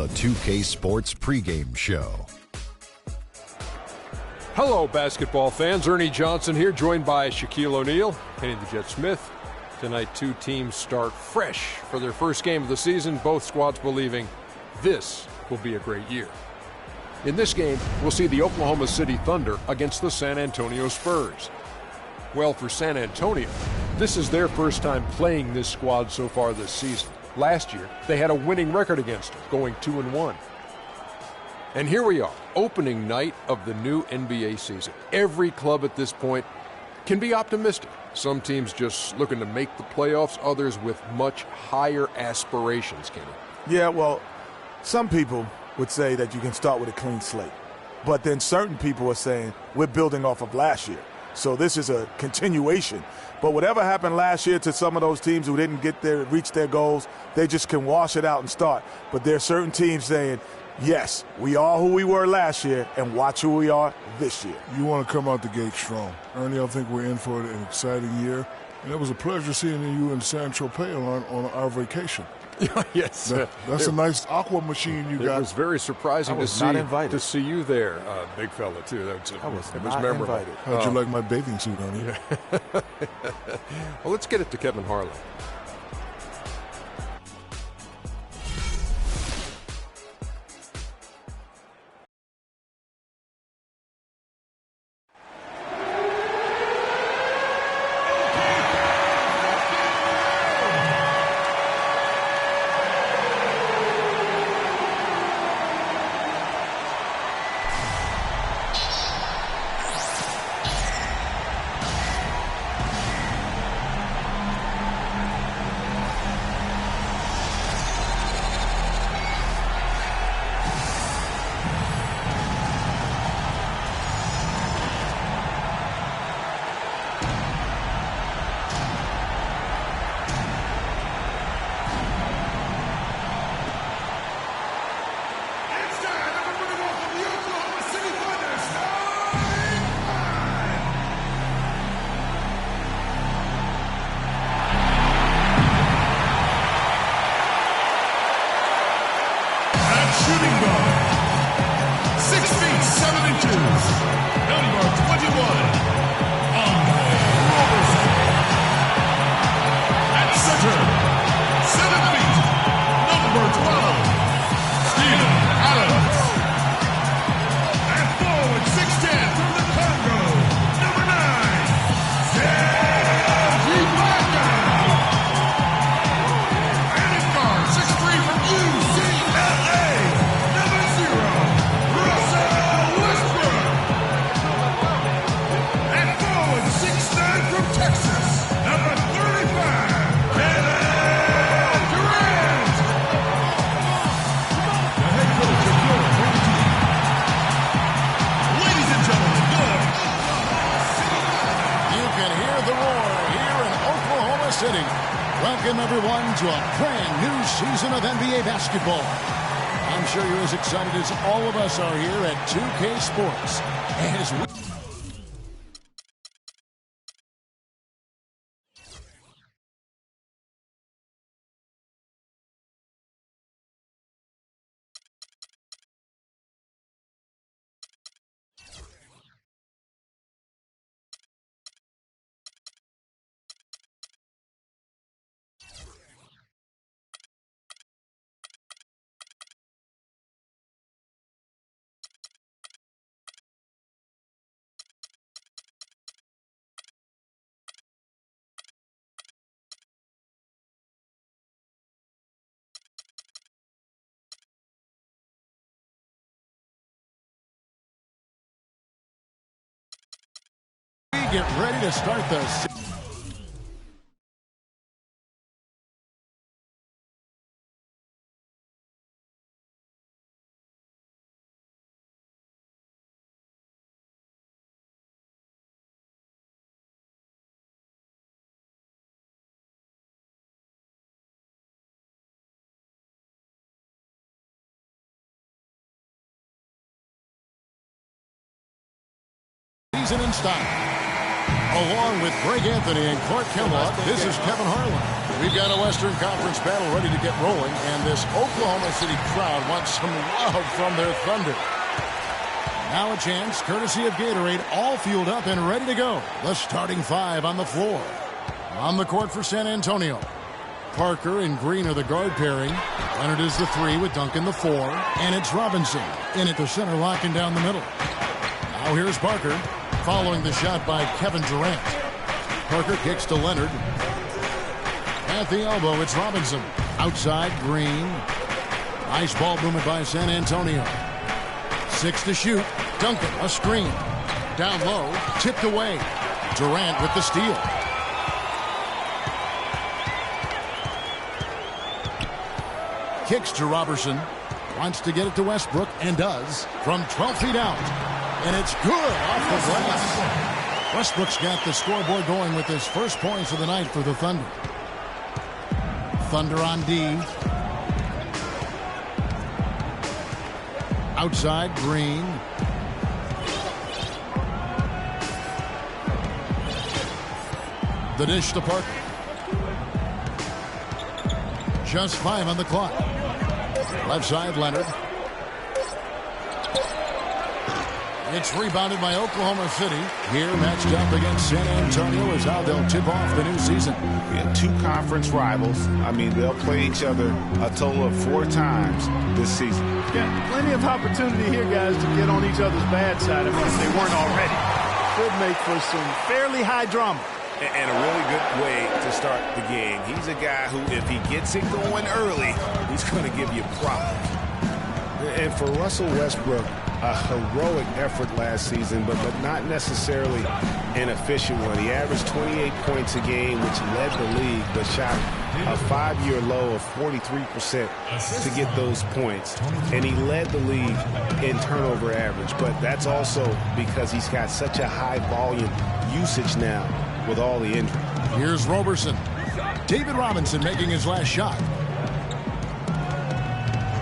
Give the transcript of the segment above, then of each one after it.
the 2K Sports pregame show. Hello, basketball fans. Ernie Johnson here, joined by Shaquille O'Neal, Kenny the Jet Smith. Tonight, two teams start fresh for their first game of the season, both squads believing this will be a great year. In this game, we'll see the Oklahoma City Thunder against the San Antonio Spurs. Well, for San Antonio, this is their first time playing this squad so far this season. Last year, they had a winning record against them, going 2-1. And here we are, opening night of the new NBA season. Every club at this point can be optimistic. Some teams just looking to make the playoffs, others with much higher aspirations, Kenny. Yeah, well, some people would say that you can start with a clean slate. But then certain people are saying we're building off of last year. So this is a continuation. But whatever happened last year to some of those teams who didn't reach their goals, they just can wash it out and start. But there are certain teams saying, yes, we are who we were last year, and watch who we are this year. You want to come out the gate strong. Ernie, I think we're in for an exciting year. And it was a pleasure seeing you in San Tropez on our vacation. Yes. That's a nice aqua machine you got. It was very surprising to see you there, big fella, too. I was memorable. Invited. How'd you like my bathing suit, Ernie? Well, let's get it to Kevin Harlan. Shooting guard, 6 feet 7 inches, number 21, at center, 7 feet, number 12, Steven Adams. At forward, 6'10", from the Congo, number 9, Serge Ibaka. And at guard, 6'3", from UCLA, number 0, Russell Westbrook. At forward, 6'9", from Texas, number 35, Kevin Durant. The head coach of your home team. Ladies and gentlemen, You can hear the roar here in Oklahoma City. Welcome, everyone, to a brand new season of NBA basketball. I'm sure you're as excited as all of us are here at 2K Sports. As we get ready to start the season in style. Along with Greg Anthony and Clark Kellogg, this is Kevin Harlan. We've got a Western Conference battle ready to get rolling, and this Oklahoma City crowd wants some love from their Thunder. Now a chance, courtesy of Gatorade, all fueled up and ready to go. The starting five on the floor. On the court for San Antonio. Parker and Green are the guard pairing. Leonard is the 3 with Duncan the 4. And it's Robinson in at the center, locking down the middle. Now here's Parker, following the shot by Kevin Durant. Parker kicks to Leonard. At the elbow, it's Robinson. Outside, Green. Nice ball movement by San Antonio. 6 to shoot. Duncan, a screen. Down low, tipped away. Durant with the steal. Kicks to Robertson. Wants to get it to Westbrook, and does. From 12 feet out. And it's good off the glass. Westbrook's got the scoreboard going with his first points of the night for the Thunder. Thunder on D. Outside, Green. The dish to Parker. Just 5 on the clock. Left side, Leonard. It's rebounded by Oklahoma City. Here, matched up against San Antonio, is how they'll tip off the new season. Yeah, 2 conference rivals. I mean, they'll play each other a total of 4 times this season. Yeah, plenty of opportunity here, guys, to get on each other's bad side. I mean, if they weren't already. Could make for some fairly high drama. And a really good way to start the game. He's a guy who, if he gets it going early, he's going to give you problems. And for Russell Westbrook, a heroic effort last season, but not necessarily an efficient one. He averaged 28 points a game, which led the league, but shot a 5-year low of 43% to get those points. And he led the league in turnover average, but that's also because he's got such a high volume usage now with all the injury. Here's Robertson. David Robinson making his last shot.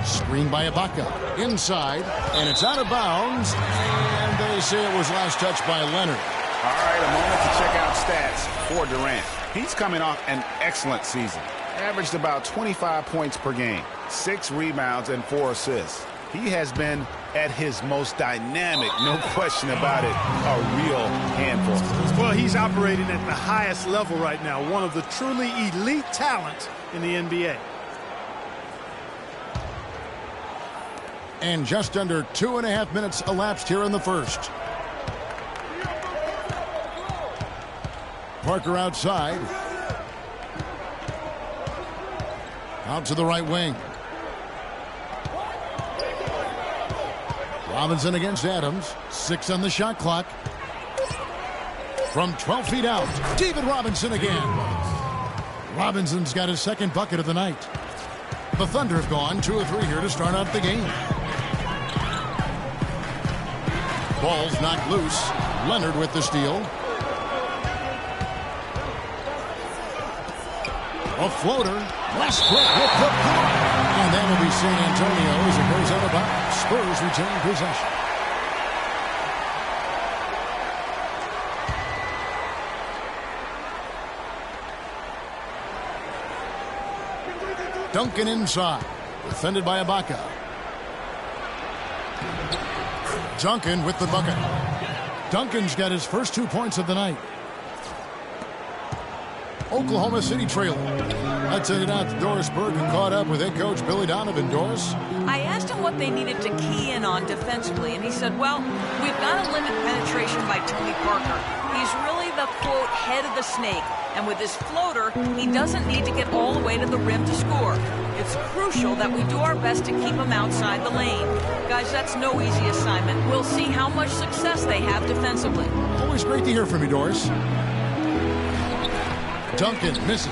Screen by Ibaka. Inside, and it's out of bounds. And they say it was last touched by Leonard. All right, a moment to check out stats for Durant. He's coming off an excellent season. Averaged about 25 points per game, 6 rebounds, and 4 assists. He has been at his most dynamic, no question about it, a real handful. Well, he's operating at the highest level right now, one of the truly elite talents in the NBA. And just under 2.5 minutes elapsed here in the first. Parker outside. Out to the right wing. Robinson against Adams. 6 on the shot clock. From 12 feet out, David Robinson again. Robinson's got his second bucket of the night. The Thunder have gone 2 of 3 here to start out the game. Ball's knocked loose. Leonard with the steal. A floater. Westbrook with the block. And that will be San Antonio as it goes out of bounds. Spurs retain possession. Duncan inside. Defended by Ibaka. Duncan with the bucket. Duncan's got his first 2 points of the night. Oklahoma City trailing. Let's head it out to Doris Burke, who caught up with head coach Billy Donovan. Doris? I asked him what they needed to key in on defensively, and he said, well, we've got to limit penetration by Tony Parker. He's really the, quote, head of the snake, and with his floater, he doesn't need to get all the way to the rim to score. It's crucial that we do our best to keep him outside the lane. Guys, that's no easy assignment. We'll see how much success they have defensively. Always great to hear from you, Doris. Duncan misses.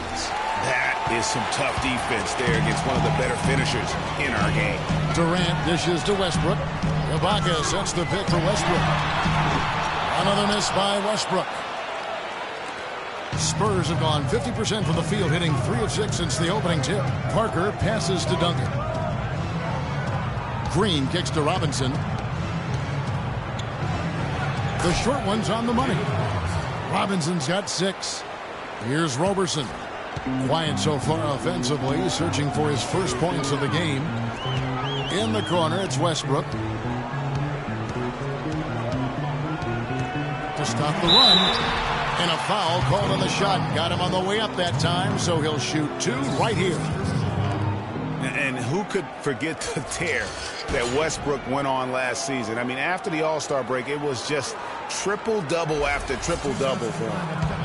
That is some tough defense there against one of the better finishers in our game. Durant dishes to Westbrook. Ibaka sets the pick for Westbrook. Another miss by Westbrook. Spurs have gone 50% from the field, hitting 3 of 6 since the opening tip. Parker passes to Duncan. Green kicks to Robinson. The short one's on the money. Robinson's got 6. Here's Robertson. Quiet so far offensively, searching for his first points of the game. In the corner, it's Westbrook. To stop the run. And a foul called on the shot. Got him on the way up that time, so he'll shoot 2 right here. And who could forget the tear that Westbrook went on last season? I mean, after the All-Star break, it was just triple-double after triple-double for him.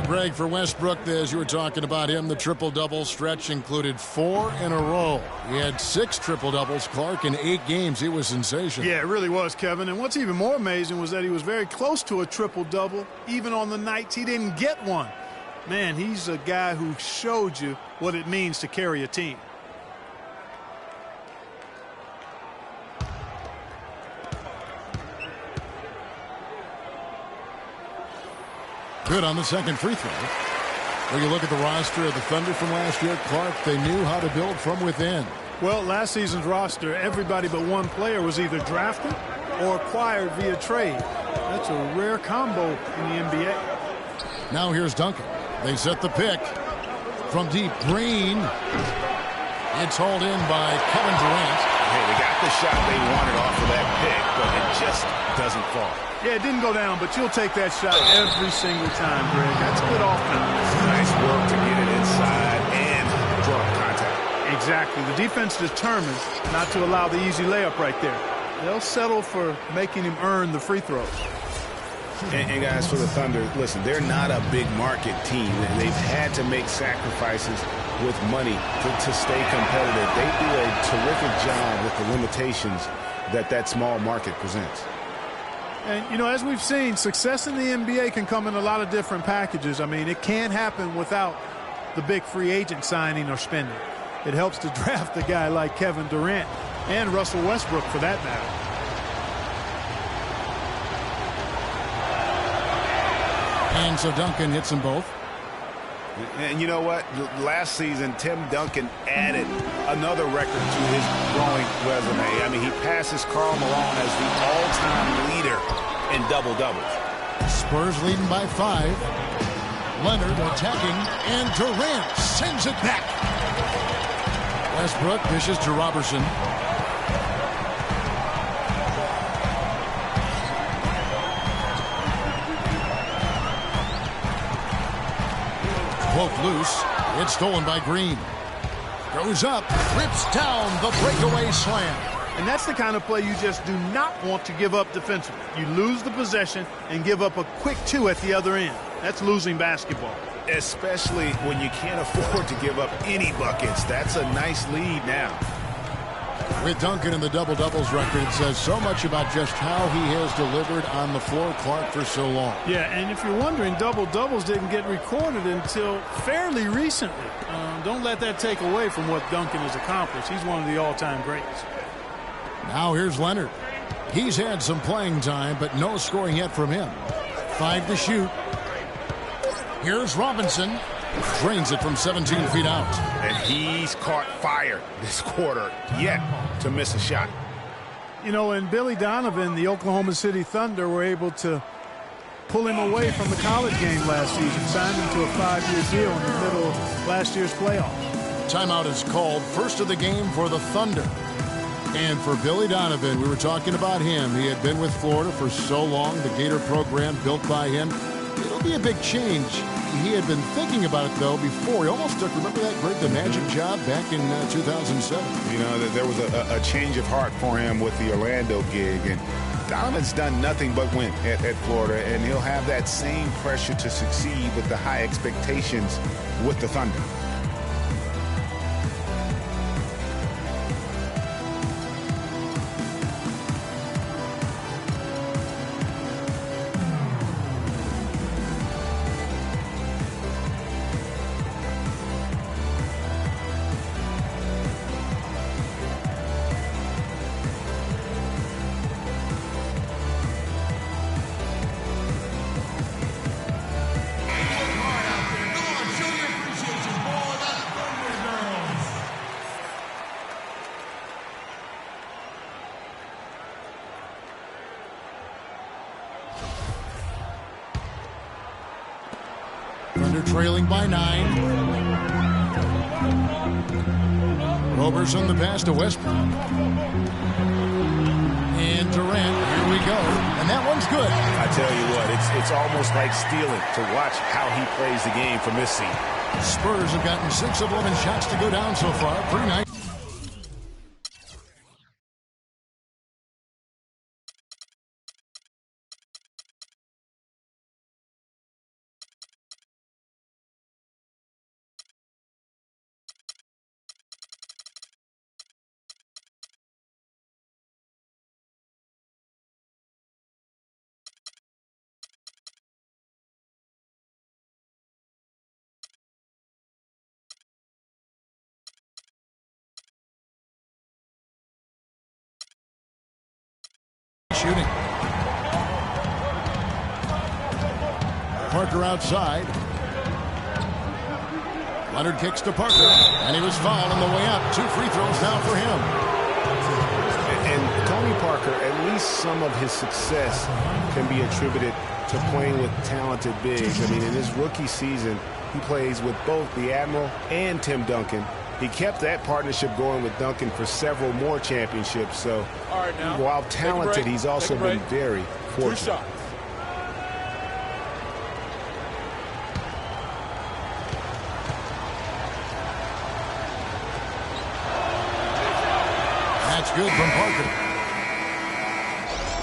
Greg, for Westbrook, as you were talking about him, the triple-double stretch included 4 in a row. He had 6 triple-doubles, Clark, in 8 games. It was sensational. Yeah, it really was, Kevin. And what's even more amazing was that he was very close to a triple-double, even on the nights he didn't get one. Man, he's a guy who showed you what it means to carry a team. Good on the second free throw. When you look at the roster of the Thunder from last year, Clark, they knew how to build from within. Well, last season's roster, everybody but one player was either drafted or acquired via trade. That's a rare combo in the NBA. Now here's Duncan. They set the pick. From deep, Green. It's hauled in by Kevin Durant. Hey, they got the shot they wanted off of that pick, but it just doesn't fall. Yeah, it didn't go down, but you'll take that shot every single time, Greg. That's good offense. Nice work to get it inside and draw contact. Exactly. The defense determined not to allow the easy layup right there. They'll settle for making him earn the free throws. And guys, for the Thunder, listen, they're not a big market team. They've had to make sacrifices with money to stay competitive. They do a terrific job with the limitations that small market presents. And, you know, as we've seen, success in the NBA can come in a lot of different packages. I mean, it can't happen without the big free agent signing or spending. It helps to draft a guy like Kevin Durant and Russell Westbrook for that matter. And so Duncan hits them both. And you know what? Last season, Tim Duncan added another record to his growing resume. I mean, he passes Karl Malone as the all-time leader in double-doubles. Spurs leading by 5. Leonard attacking, and Durant sends it back. Westbrook dishes to Robertson. Poke loose. It's stolen by Green. Goes up, rips down the breakaway slam. And that's the kind of play you just do not want to give up defensively. You lose the possession and give up a quick 2 at the other end. That's losing basketball. Especially when you can't afford to give up any buckets. That's a nice lead now. With Duncan in the double-doubles record, it says so much about just how he has delivered on the floor, Clark, for so long. Yeah, and if you're wondering, double-doubles didn't get recorded until fairly recently. Don't let that take away from what Duncan has accomplished. He's one of the all-time greats. Now here's Leonard. He's had some playing time, but no scoring yet from him. 5 to shoot. Here's Robinson. Drains it from 17 feet out. And he's caught fire this quarter, yet to miss a shot. You know, and Billy Donovan, the Oklahoma City Thunder, were able to pull him away from the college game last season, signed him to a 5-year deal in the middle of last year's playoffs. Timeout is called. First of the game for the Thunder. And for Billy Donovan, we were talking about him. He had been with Florida for so long, the Gator program built by him. It'll be a big change. He had been thinking about it, though, before. He almost took, remember that, Greg, the Magic job back in 2007? You know, there was a change of heart for him with the Orlando gig. And Donovan's done nothing but win at Florida, and he'll have that same pressure to succeed with the high expectations with the Thunder. Thunder trailing by 9. Roberson the pass to Westbrook. And Durant, here we go. And that one's good. I tell you what, it's almost like stealing to watch how he plays the game from this seat. Spurs have gotten 6 of 11 shots to go down so far. Pretty nice. Shooting. Parker outside. Leonard kicks to Parker, and he was fouled on the way up. 2 free throws now for him. And Tony Parker, at least some of his success can be attributed to playing with talented bigs. I mean, in his rookie season, he plays with both the Admiral and Tim Duncan. He kept that partnership going with Duncan for several more championships. So while talented, he's also been very fortunate. That's good from Parker.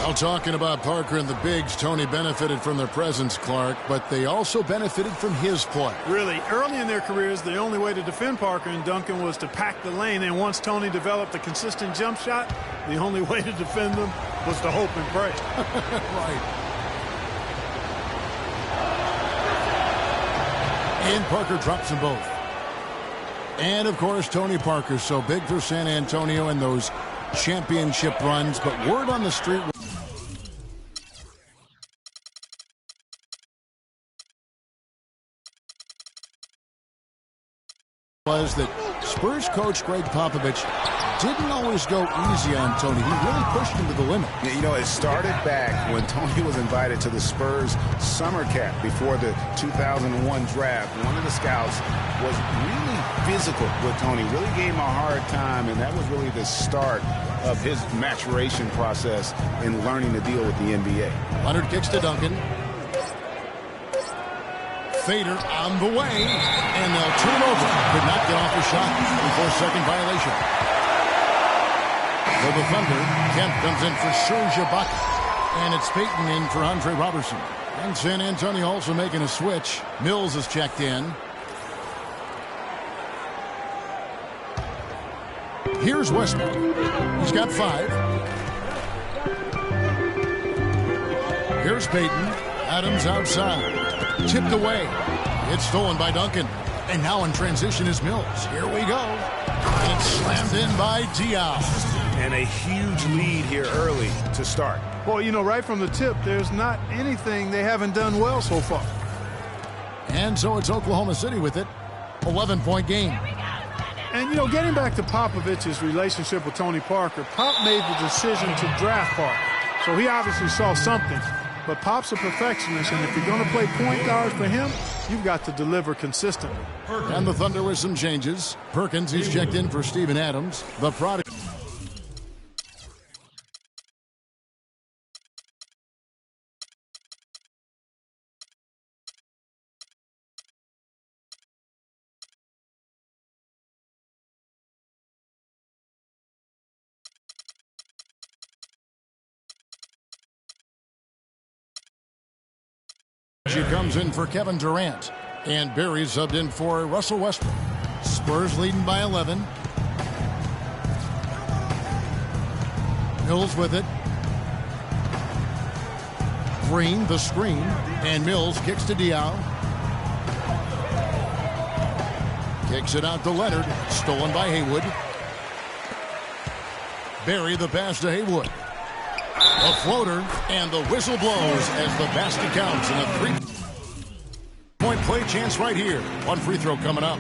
Well, talking about Parker and the bigs, Tony benefited from their presence, Clark, but they also benefited from his play. Really, early in their careers, the only way to defend Parker and Duncan was to pack the lane, and once Tony developed a consistent jump shot, the only way to defend them was to hope and pray. Right. And Parker drops them both. And, of course, Tony Parker, so big for San Antonio in those championship runs, but word on the street was that Spurs coach Greg Popovich didn't always go easy on Tony. He really pushed him to the limit. Yeah, you know, it started back when Tony was invited to the Spurs summer camp before the 2001 draft. One of the scouts was really physical with Tony, really gave him a hard time, and that was really the start of his maturation process in learning to deal with the NBA. Leonard kicks to Duncan. Fader on the way, and they'll turn over. Could not get off a shot before second violation. For the Thunder, Kemp comes in for Serge Ibaka, and it's Payton in for Andre Robertson. And San Antonio also making a switch. Mills is checked in. Here's Westbrook. He's got 5. Here's Payton. Adams outside. Tipped away. It's stolen by Duncan. And now in transition is Mills. Here we go. And it's slammed in by Diaw. And a huge lead here early to start. Well, you know, right from the tip, there's not anything they haven't done well so far. And so it's Oklahoma City with it. 11-point game. And, you know, getting back to Popovich's relationship with Tony Parker, Pop made the decision to draft Parker. So he obviously saw something. But Pop's a perfectionist, and if you're going to play point guards for him, you've got to deliver consistently. And the Thunder with some changes. Perkins, he's checked in for Steven Adams. The product. She comes in for Kevin Durant. And Barry subbed in for Russell Westbrook. Spurs leading by 11. Mills with it. Green, the screen. And Mills kicks to Diaw. Kicks it out to Leonard. Stolen by Haywood. Barry the pass to Haywood. A floater, and the whistle blows as the basket counts in a 3-point play chance right here. One free throw coming up.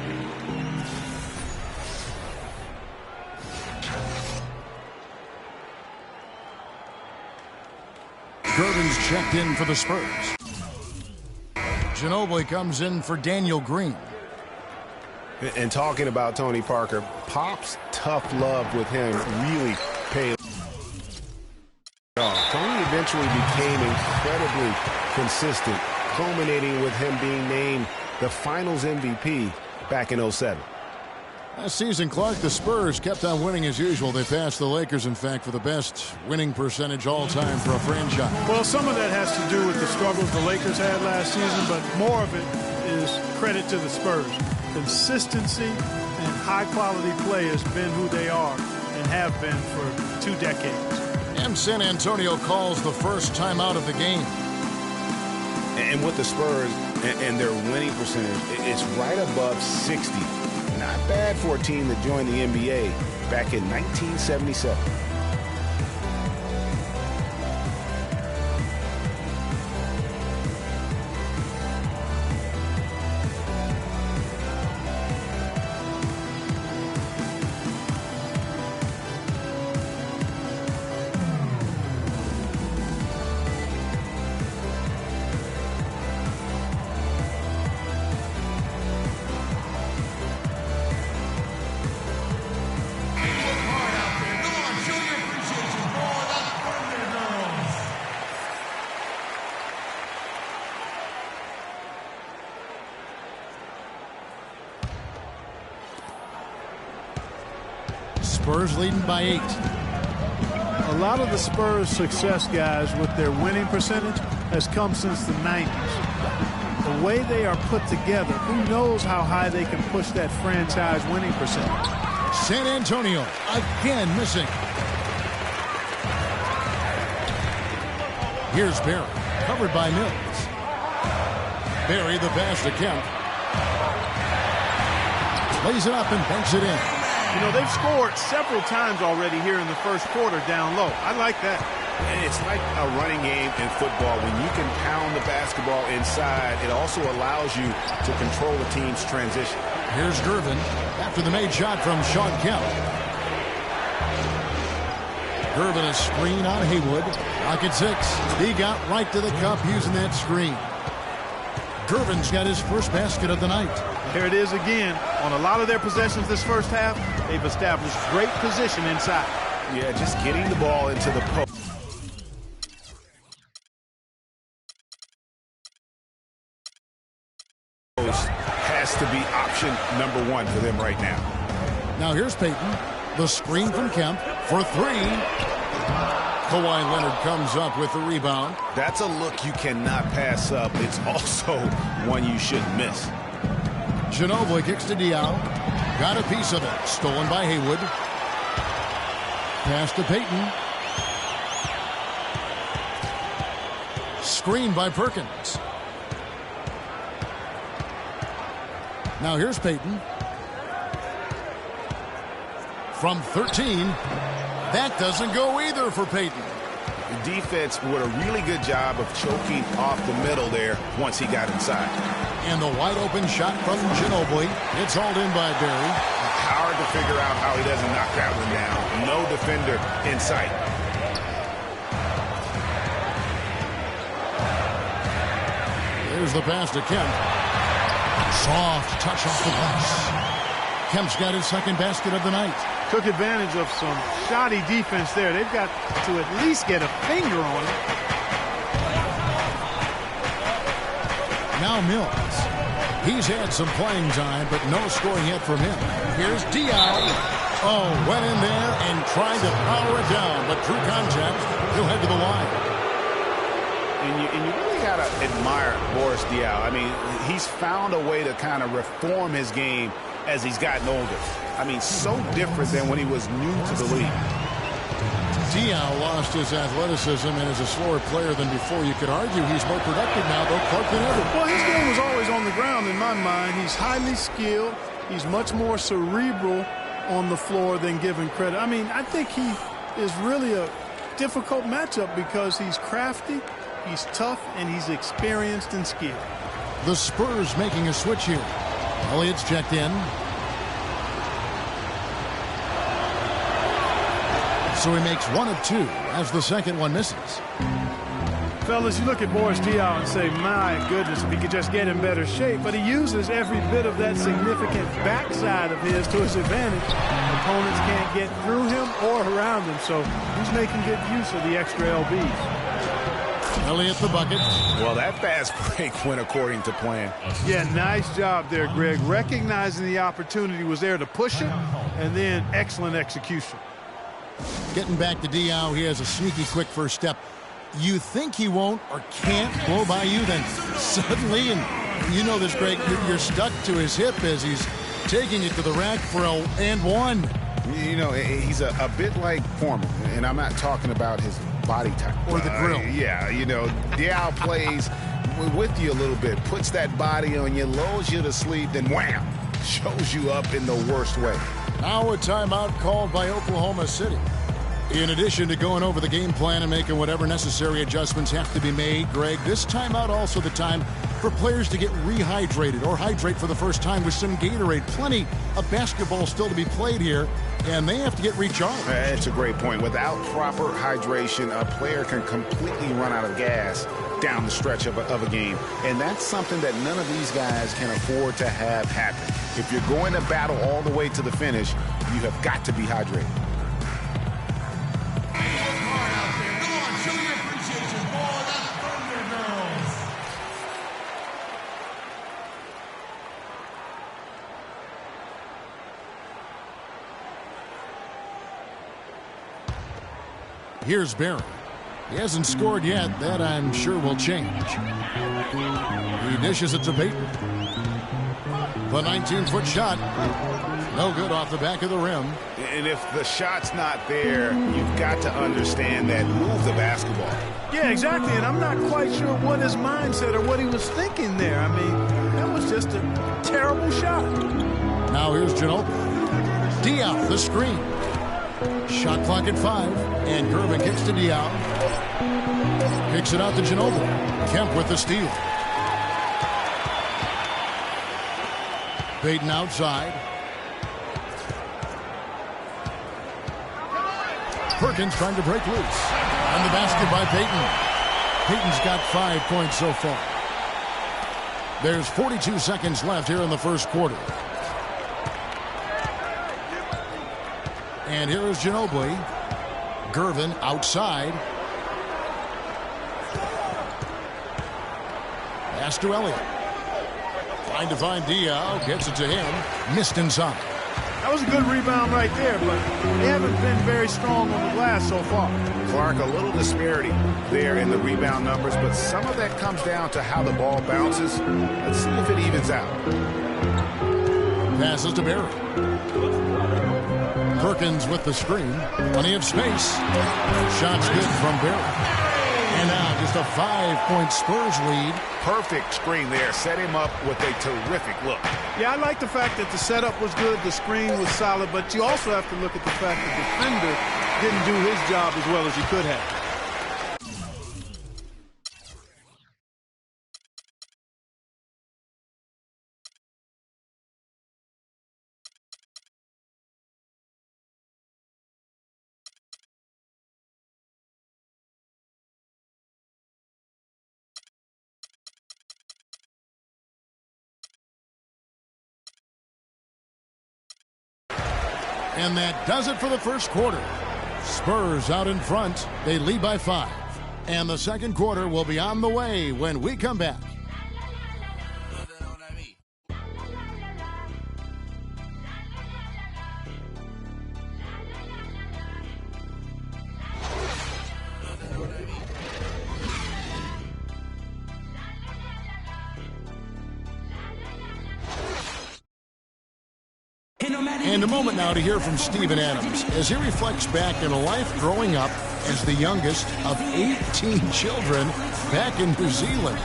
Gervin's checked in for the Spurs. Ginobili comes in for Daniel Green. And talking about Tony Parker, Pop's tough love with him really paid off. Tony eventually became incredibly consistent, culminating with him being named the Finals MVP back in 07. Last season, Clark, the Spurs kept on winning as usual. They passed the Lakers, in fact, for the best winning percentage all time for a franchise. Well, some of that has to do with the struggles the Lakers had last season, but more of it is credit to the Spurs. Consistency and high-quality play has been who they are and have been for 2 decades. And San Antonio calls the first time out of the game. And with the Spurs and their winning percentage, it's right above 60. Not bad for a team that joined the NBA back in 1977. Spurs leading by 8. A lot of the Spurs' success, guys, with their winning percentage has come since the 90s. The way they are put together, who knows how high they can push that franchise winning percentage. San Antonio again missing. Here's Barry, covered by Mills. Barry, the pass to Kemp. Lays it up and banks it in. You know, they've scored several times already here in the first quarter down low. I like that. And it's like a running game in football. When you can pound the basketball inside, it also allows you to control the team's transition. Here's Gervin after the made shot from Sean Kemp. Gervin a screen on Haywood. Pocket 6. He got right to the cup using that screen. Gervin's got his first basket of the night. Here it is again. On a lot of their possessions this first half, they've established great position inside. Yeah, just getting the ball into the post. Has to be option number 1 for them right now. Now here's Payton. The screen from Kemp for 3. Kawhi Leonard comes up with the rebound. That's a look you cannot pass up. It's also one you shouldn't miss. Ginobili kicks to Diaw. Got a piece of it. Stolen by Haywood. Pass to Payton. Screen by Perkins. Now here's Payton. From 13. That doesn't go either for Payton. The defense did a really good job of choking off the middle there once he got inside. And the wide open shot from Ginobili. It's hauled in by Barry. Hard to figure out how he doesn't knock that one down. No defender in sight. There's the pass to Kemp. Soft touch off the glass. Kemp's got his second basket of the night. Took advantage of some shoddy defense there. They've got to at least get a finger on it. Now Mills. He's had some playing time, but no scoring yet from him. Here's Diaw. Oh, went in there and tried to power it down, but through contact, he'll head to the line. And you really got to admire Boris Diaw. I mean, he's found a way to kind of reform his game as he's gotten older. I mean, so different than when he was new to the league. Diaw lost his athleticism and is a slower player than before. You could argue he's more productive now, though, Clark, than ever. Well, his game was always on the ground in my mind. He's highly skilled. He's much more cerebral on the floor than given credit. I mean, I think he is really a difficult matchup because he's crafty, he's tough, and he's experienced and skilled. The Spurs making a switch here. Elliott's checked in. So he makes 1 of 2 as the second one misses. Fellas, you look at Boris Diaw and say, my goodness, if he could just get in better shape. But he uses every bit of that significant backside of his to his advantage. Opponents can't get through him or around him, so he's making good use of the extra LBs. Elliott the bucket. Well, that fast break went according to plan. Yeah, nice job there, Greg. Recognizing the opportunity was there to push it, and then excellent execution. Getting back to Diaw, he has a sneaky quick first step. You think he won't or can't blow by you, then suddenly, and you know this, Greg, you're stuck to his hip as he's taking it to the rack for a and one. You know, he's a bit like Foreman, and I'm not talking about his body type. Or the grill. Yeah, you know, Diaw plays with you a little bit, puts that body on you, lulls you to sleep, then wham, shows you up in the worst way. Now a timeout called by Oklahoma City. In addition to going over the game plan and making whatever necessary adjustments have to be made, Greg, this timeout also the time for players to get rehydrated or hydrate for the first time with some Gatorade. Plenty of basketball still to be played here, and they have to get recharged. That's a great point. Without proper hydration, a player can completely run out of gas down the stretch of a game. And that's something that none of these guys can afford to have happen. If you're going to battle all the way to the finish, you have got to be hydrated. Here's Barry. He hasn't scored yet. That, I'm sure, will change. He dishes it to Payton. The 19-foot shot. No good off the back of the rim. And if the shot's not there, you've got to understand that move the basketball. Yeah, exactly. And I'm not quite sure what his mindset or what he was thinking there. I mean, that was just a terrible shot. Now here's Ginobili. Diaw, the screen. Shot clock at 5, and Gervin kicks to Diaw. Kicks it out to Ginobili. Kemp with the steal. Payton outside. Perkins trying to break loose. And the basket by Payton. Payton's got 5 points so far. There's 42 seconds left here in the first quarter. And here is Ginobili. Gervin outside. Pass to Elliott. Trying to find Diaw. Gets it to him. Missed inside. That was a good rebound right there, but they haven't been very strong on the glass so far. Clark, a little disparity there in the rebound numbers, but some of that comes down to how the ball bounces. Let's see if it evens out. Passes to Barry. Perkins with the screen. Plenty of space. Shots good from Barry. And now just a 5-point Spurs lead. Perfect screen there. Set him up with a terrific look. Yeah, I like the fact that the setup was good, the screen was solid, but you also have to look at the fact that the defender didn't do his job as well as he could have. And that does it for the first quarter. Spurs out in front. They lead by 5. And the second quarter will be on the way when we come back. And a moment now to hear from Steven Adams as he reflects back on a life growing up as the youngest of 18 children back in New Zealand.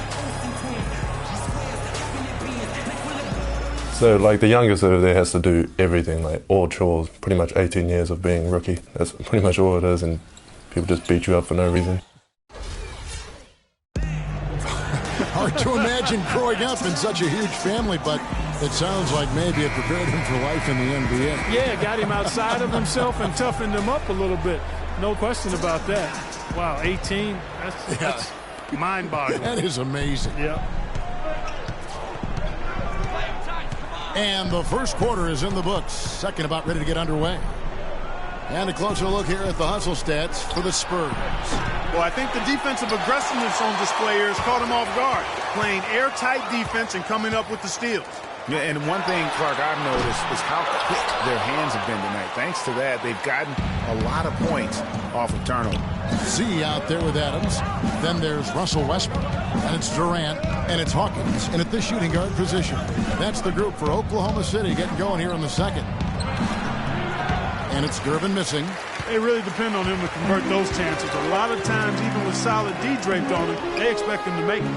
So, like, the youngest over there has to do everything, like all chores, pretty much 18 years of being rookie. That's pretty much all it is, and people just beat you up for no reason. Hard to imagine growing up in such a huge family, but it sounds like maybe it prepared him for life in the NBA. Yeah, got him outside of himself and toughened him up a little bit. No question about that. Wow, 18, that's Mind-boggling. That is amazing. Yep. And the first quarter is in the books. Second about ready to get underway. And a closer look here at the hustle stats for the Spurs. Well, I think the defensive aggressiveness on display here has caught them off guard. Playing airtight defense and coming up with the steals. Yeah, and one thing, Clark, I've noticed is how quick their hands have been tonight. Thanks to that, they've gotten a lot of points off of turnover. Z out there with Adams. Then there's Russell Westbrook. And it's Durant. And it's Hawkins. And at the shooting guard position. That's the group for Oklahoma City getting going here in the second. And it's Durbin missing. They really depend on him to convert those chances. A lot of times, even with solid D draped on him, they expect him to make it.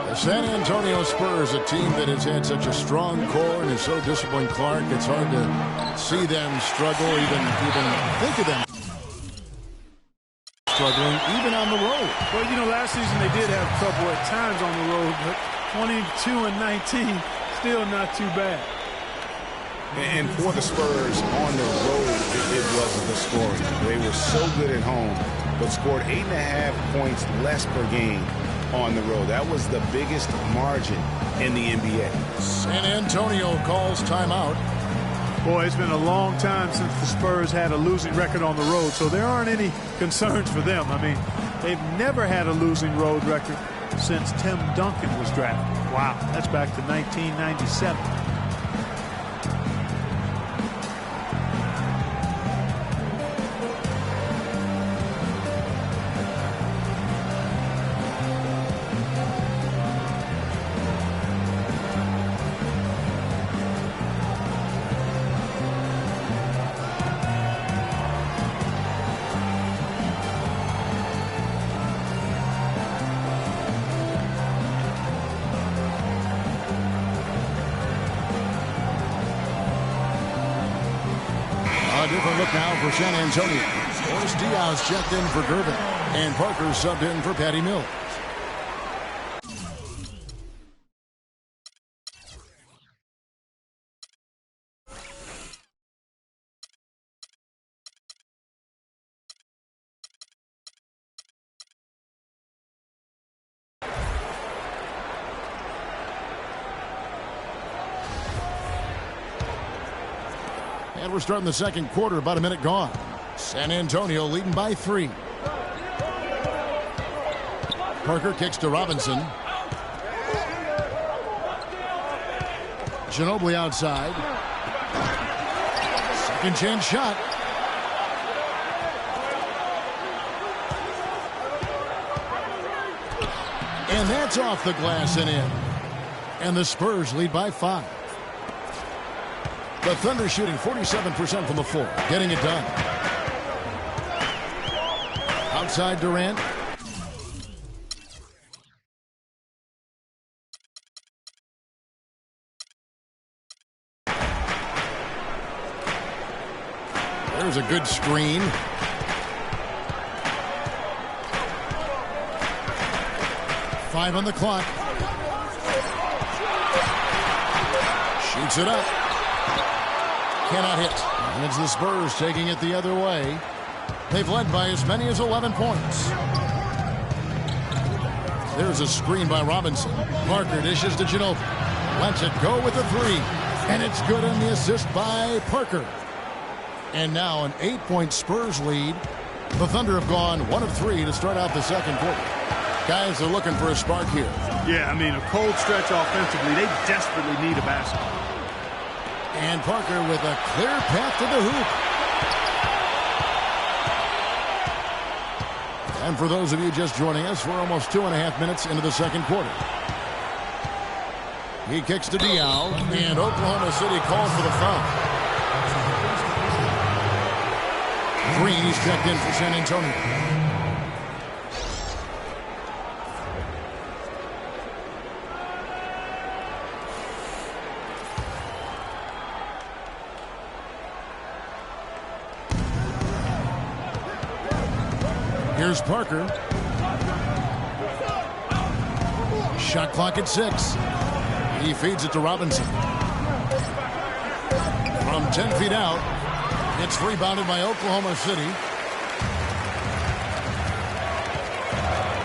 The San Antonio Spurs, a team that has had such a strong core and is so disciplined, Clark, it's hard to see them struggle, even think of them struggling, even on the road. Well, you know, last season they did have trouble at times on the road, but 22-19, still not too bad. And for the Spurs, on the road, it wasn't the scoring. They were so good at home, but scored 8.5 points less per game on the road. That was the biggest margin in the NBA. San Antonio calls timeout. Boy, it's been a long time since the Spurs had a losing record on the road, so there aren't any concerns for them. I mean, they've never had a losing road record since Tim Duncan was drafted. Wow, that's back to 1997. Different look now for San Antonio. Boris Diaz checked in for Gervin. And Parker subbed in for Patty Mills. And we're starting the second quarter, about a minute gone. San Antonio leading by 3. Parker kicks to Robinson. Ginobili outside. Second chance shot. And that's off the glass and in. And the Spurs lead by 5. The Thunder shooting 47% from the floor, getting it done. Outside Durant. There's a good screen. Five on the clock. Shoots it up. Cannot hit. And it's the Spurs taking it the other way. They've led by as many as 11 points. There's a screen by Robinson. Parker dishes to Ginobili. Lets it go with a 3. And it's good on the assist by Parker. And now an 8-point Spurs lead. The Thunder have gone 1 of 3 to start out the second quarter. Guys are looking for a spark here. Yeah, I mean, a cold stretch offensively. They desperately need a basket. And Parker with a clear path to the hoop. And for those of you just joining us, we're almost 2.5 minutes into the second quarter. He kicks to Diaw, and Oklahoma City calls for the foul. Green is checked in for San Antonio. Here's Parker. Shot clock at 6. He feeds it to Robinson. From 10 feet out, it's rebounded by Oklahoma City.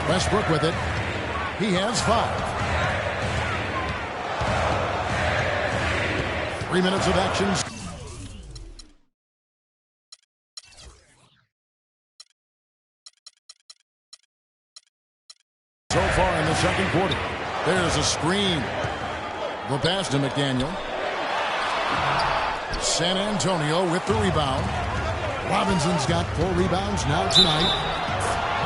Westbrook with it. He has 5. 3 minutes of action. So far in the second quarter. There's a screen. Go past to McDaniel. San Antonio with the rebound. Robinson's got 4 rebounds now tonight.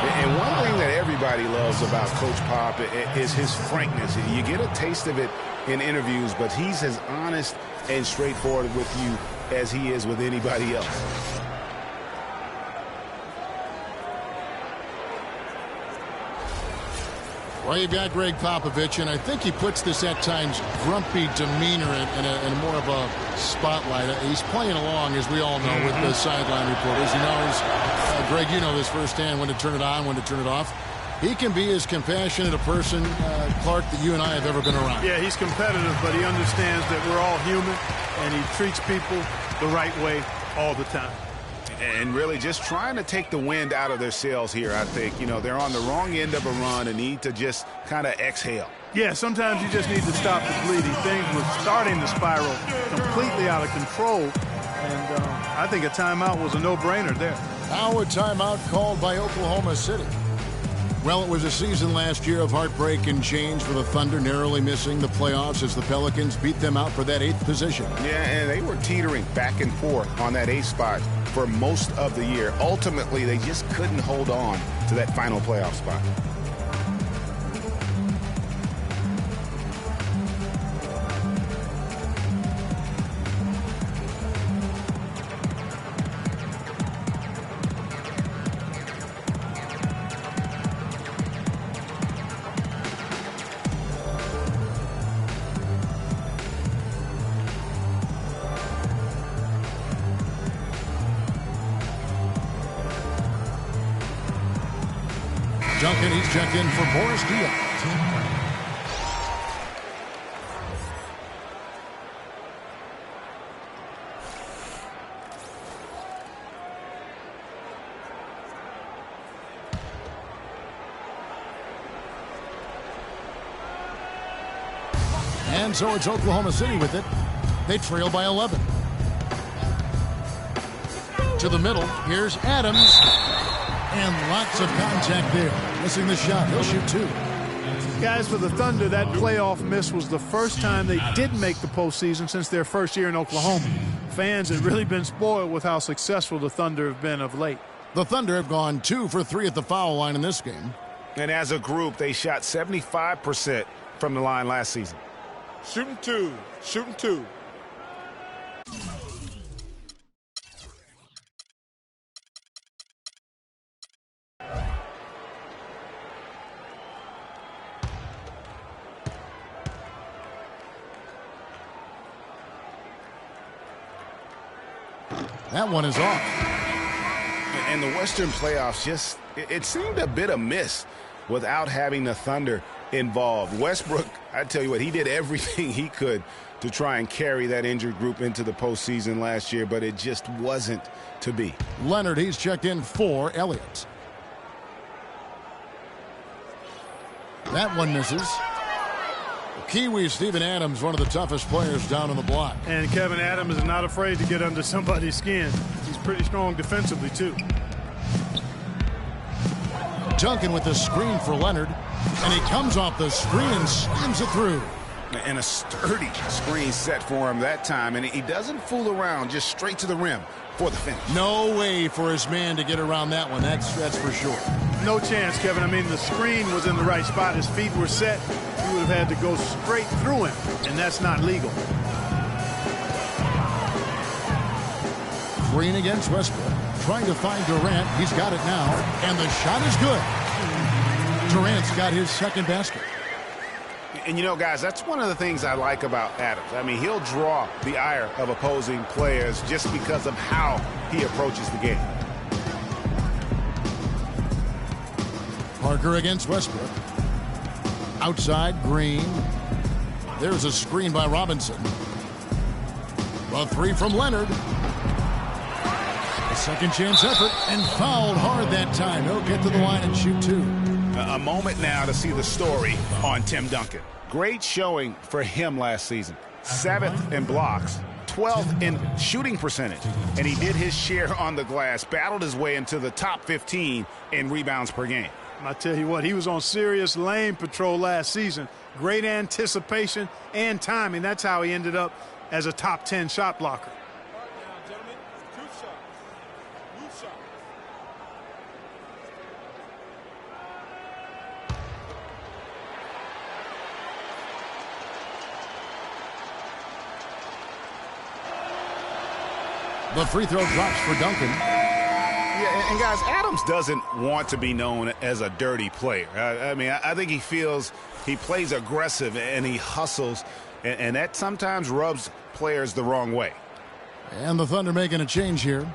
And one thing that everybody loves about Coach Pop is his frankness. You get a taste of it in interviews, but he's as honest and straightforward with you as he is with anybody else. Well, you've got Greg Popovich, and I think he puts this at times grumpy demeanor in a more of a spotlight. He's playing along, as we all know, with the sideline reporters. He knows, Greg, you know this firsthand, when to turn it on, when to turn it off. He can be as compassionate a person, Clark, that you and I have ever been around. Yeah, he's competitive, but he understands that we're all human, and he treats people the right way all the time. And really just trying to take the wind out of their sails here, I think. You know, they're on the wrong end of a run and need to just kind of exhale. Yeah, sometimes you just need to stop the bleeding. Things were starting to spiral completely out of control, and I think a timeout was a no-brainer there. Now a timeout called by Oklahoma City. Well, it was a season last year of heartbreak and change for the Thunder, narrowly missing the playoffs as the Pelicans beat them out for that 8th position. Yeah, and they were teetering back and forth on that 8th spot for most of the year. Ultimately, they just couldn't hold on to that final playoff spot. Duncan, he's checked in for Boris Diaw. And so it's Oklahoma City with it. They trail by 11. To the middle, here's Adams. And lots of contact there. Missing the shot. He'll shoot 2. Guys, for the Thunder, that playoff miss was the first time they didn't make the postseason since their first year in Oklahoma. Fans have really been spoiled with how successful the Thunder have been of late. The Thunder have gone 2 for 3 at the foul line in this game. And as a group, they shot 75% from the line last season. Shooting 2. Shooting 2. That one is off. And the Western playoffs just, it seemed a bit amiss without having the Thunder involved. Westbrook, I tell you what, he did everything he could to try and carry that injured group into the postseason last year, but it just wasn't to be. Leonard, he's checked in for Elliott. That one misses. Kiwi Steven Adams, one of the toughest players down on the block. And Kevin Adams is not afraid to get under somebody's skin. He's pretty strong defensively, too. Duncan with the screen for Leonard. And he comes off the screen and slams it through. And a sturdy screen set for him that time. And he doesn't fool around, just straight to the rim for the finish. No way for his man to get around that one. That's for sure. No chance, Kevin. I mean, the screen was in the right spot. His feet were set. He would have had to go straight through him, and that's not legal. Green against Westbrook. Trying to find Durant. He's got it now. And the shot is good. Durant's got his second basket. And, you know, guys, that's one of the things I like about Adams. I mean, he'll draw the ire of opposing players just because of how he approaches the game. Parker against Westbrook. Outside, Green. There's a screen by Robinson. A 3 from Leonard. A second chance effort and fouled hard that time. He'll get to the line and shoot 2. A moment now to see the story on Tim Duncan. Great showing for him last season. 7th in blocks, 12th in shooting percentage. And he did his share on the glass, battled his way into the top 15 in rebounds per game. I tell you what, he was on serious lane patrol last season. Great anticipation and timing. That's how he ended up as a top 10 shot blocker. The free throw drops for Duncan. Yeah, and guys, Adams doesn't want to be known as a dirty player. I think he feels he plays aggressive and he hustles, and that sometimes rubs players the wrong way. And the Thunder making a change here.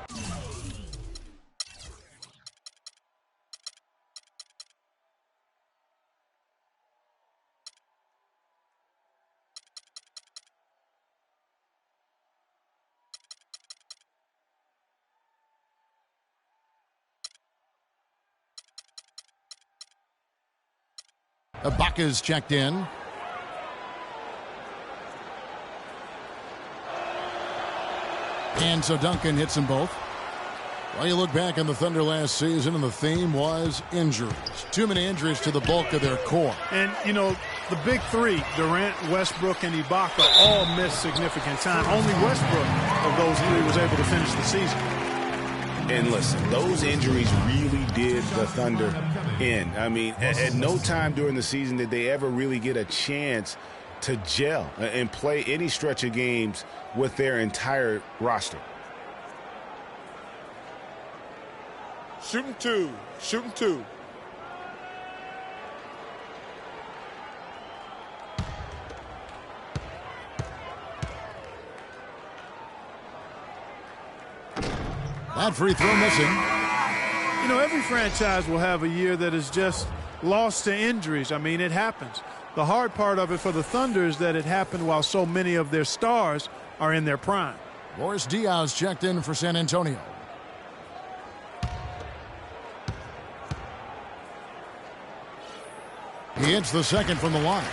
Ibaka's checked in. And so Duncan hits them both. Well, you look back on the Thunder last season, and the theme was injuries. Too many injuries to the bulk of their core. And, you know, the big three, Durant, Westbrook, and Ibaka, all missed significant time. Only Westbrook of those three was able to finish the season. And listen, those injuries really did the Thunder in. I mean, at no time during the season did they ever really get a chance to gel and play any stretch of games with their entire roster. Shooting two. Shooting two. That free throw missing. You know, every franchise will have a year that is just lost to injuries. I mean, it happens. The hard part of it for the Thunder is that it happened while so many of their stars are in their prime. Boris Diaz checked in for San Antonio. He hits the second from the line.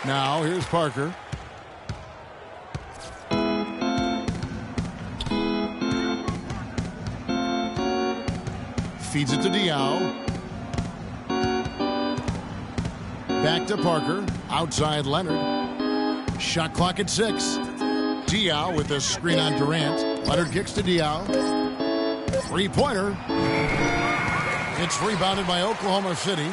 Now here's Parker. Feeds it to Diaw. Back to Parker. Outside Leonard. Shot clock at 6. Diaw with a screen on Durant. Leonard kicks to Diaw. Three-pointer. It's rebounded by Oklahoma City.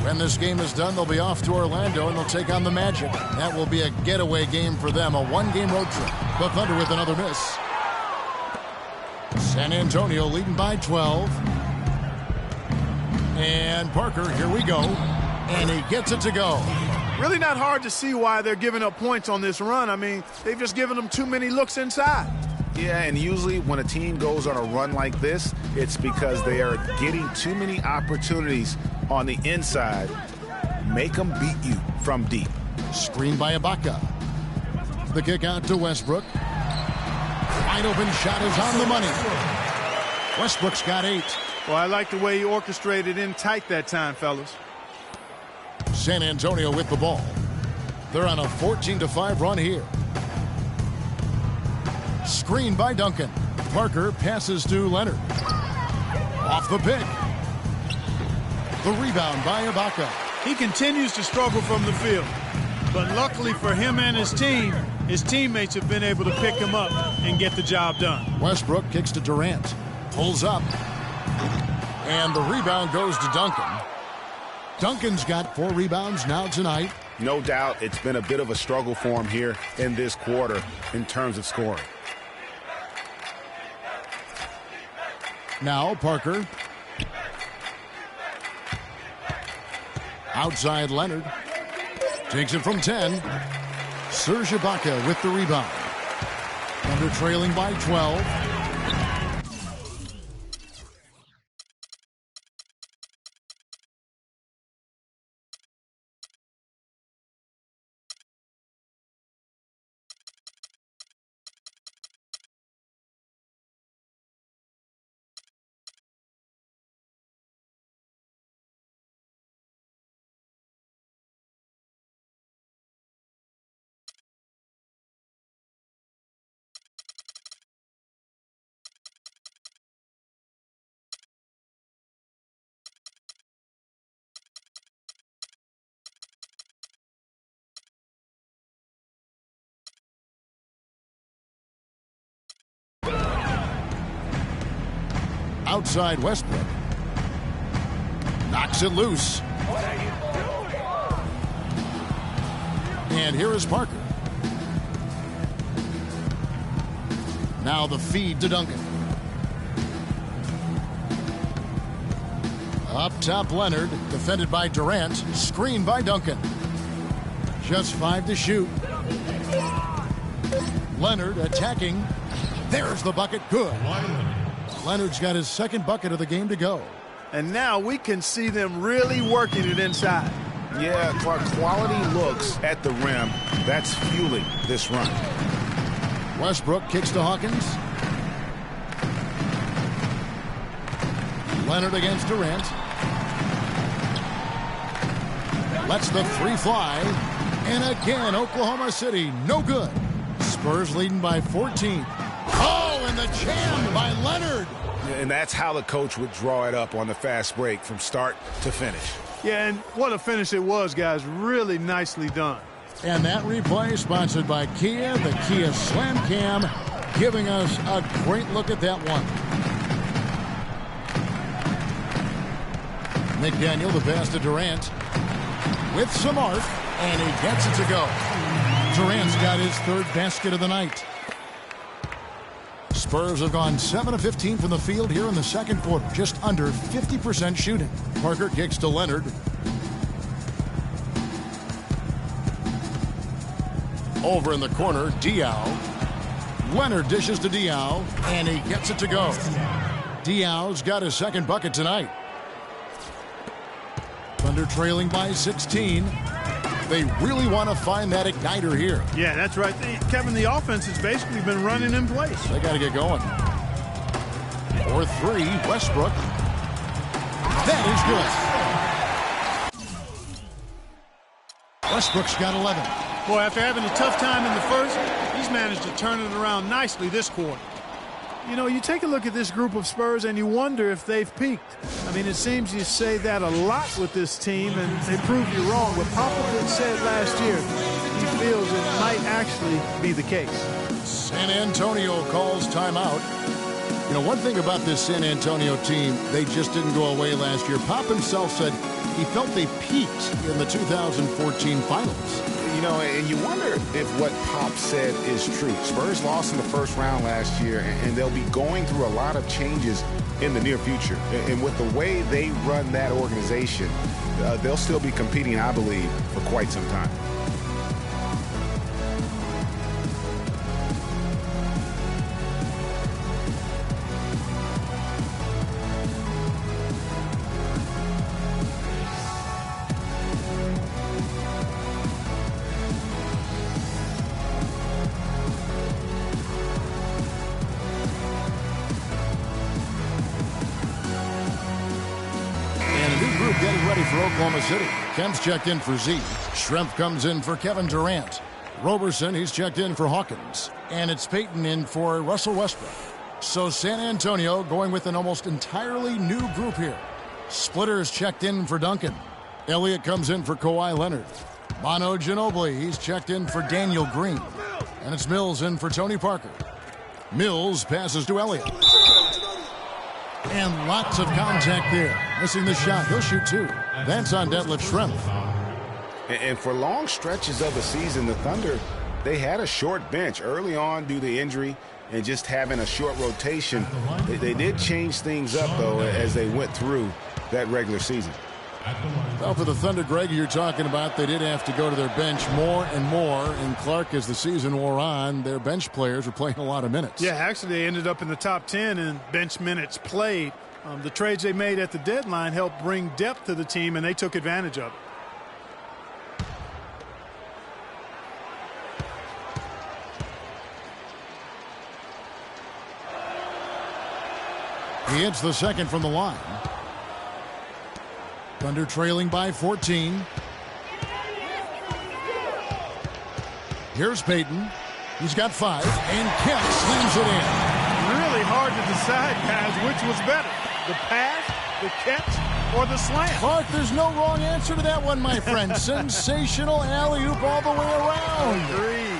When this game is done, they'll be off to Orlando and they'll take on the Magic. That will be a getaway game for them, a one-game road trip. The Thunder with another miss. San Antonio leading by 12. And Parker, here we go. And he gets it to go. Really not hard to see why they're giving up points on this run. I mean, they've just given them too many looks inside. Yeah, and usually when a team goes on a run like this, it's because they are getting too many opportunities on the inside. Make them beat you from deep. Screen by Ibaka. The kick out to Westbrook. Wide open shot is on the money. Westbrook's got 8. Well, I like the way he orchestrated in tight that time, fellas. San Antonio with the ball. They're on a 14-5 run here. Screen by Duncan. Parker passes to Leonard. Off the pick. The rebound by Ibaka. He continues to struggle from the field. But luckily for him and his team, his teammates have been able to pick him up and get the job done. Westbrook kicks to Durant. Pulls up. And the rebound goes to Duncan. Duncan's got 4 rebounds now tonight. No doubt it's been a bit of a struggle for him here in this quarter in terms of scoring. Now Parker. Outside Leonard. Takes it from 10. Serge Ibaka with the rebound. Thunder trailing by 12. Outside Westbrook. Knocks it loose. And here is Parker. Now the feed to Duncan. Up top, Leonard, defended by Durant, screened by Duncan. Just 5 to shoot. Leonard attacking. There's the bucket, good. Leonard's got his second bucket of the game to go. And now we can see them really working it inside. Yeah, Clark, quality looks at the rim. That's fueling this run. Westbrook kicks to Hawkins. Leonard against Durant. Lets the 3 fly. And again, Oklahoma City, no good. Spurs leading by 14. Oh, and the jam by Leonard. And that's how the coach would draw it up on the fast break from start to finish. Yeah, and what a finish it was, guys. Really nicely done. And that replay sponsored by Kia, the Kia Slam Cam, giving us a great look at that one. McDaniel, the pass to Durant. With some art, and he gets it to go. Durant's got his 3rd basket of the night. Spurs have gone 7 of 15 from the field here in the second quarter. Just under 50% shooting. Parker kicks to Leonard. Over in the corner, Diaw. Leonard dishes to Diaw, and he gets it to go. Diaw's got his 2nd bucket tonight. Thunder trailing by 16. They really want to find that igniter here. Yeah, that's right. Kevin, the offense has basically been running in place. They got to get going. For 3, Westbrook. That is good. Westbrook's got 11. Boy, after having a tough time in the first, he's managed to turn it around nicely this quarter. You know, you take a look at this group of Spurs and you wonder if they've peaked. I mean, it seems you say that a lot with this team, and they prove you wrong. What Popovich said last year, he feels it might actually be the case. San Antonio calls timeout. You know, one thing about this San Antonio team, they just didn't go away last year. Pop himself said he felt they peaked in the 2014 finals. You know, and you wonder if what Pop said is true. Spurs lost in the first round last year, and they'll be going through a lot of changes in the near future. And with the way they run that organization, they'll still be competing, I believe, for quite some time. For Oklahoma City. Kemp's checked in for Z. Schrempf comes in for Kevin Durant. Roberson, he's checked in for Hawkins. And it's Payton in for Russell Westbrook. So San Antonio going with an almost entirely new group here. Splitter's checked in for Duncan. Elliott comes in for Kawhi Leonard. Manu Ginobili, he's checked in for Daniel Green. And it's Mills in for Tony Parker. Mills passes to Elliott. And lots of contact there. Missing the shot. He'll shoot 2. That's on Detlef Schrempf. And for long stretches of the season, the Thunder, they had a short bench early on due to injury and just having a short rotation. They did change things up, though, as they went through that regular season. Well, for the Thunder, Greg, you're talking about, they did have to go to their bench more and more. And Clark, as the season wore on, their bench players were playing a lot of minutes. Yeah, actually, they ended up in the top 10 in bench minutes played. The trades they made at the deadline helped bring depth to the team, and they took advantage of it. He hits the second from the line. Thunder trailing by 14. Here's Payton. He's got 5, and Kemp slams it in. Really hard to decide, guys, which was better, the pass, the catch, or the slam. Clark, there's no wrong answer to that one, my friend. Sensational alley-oop all the way around.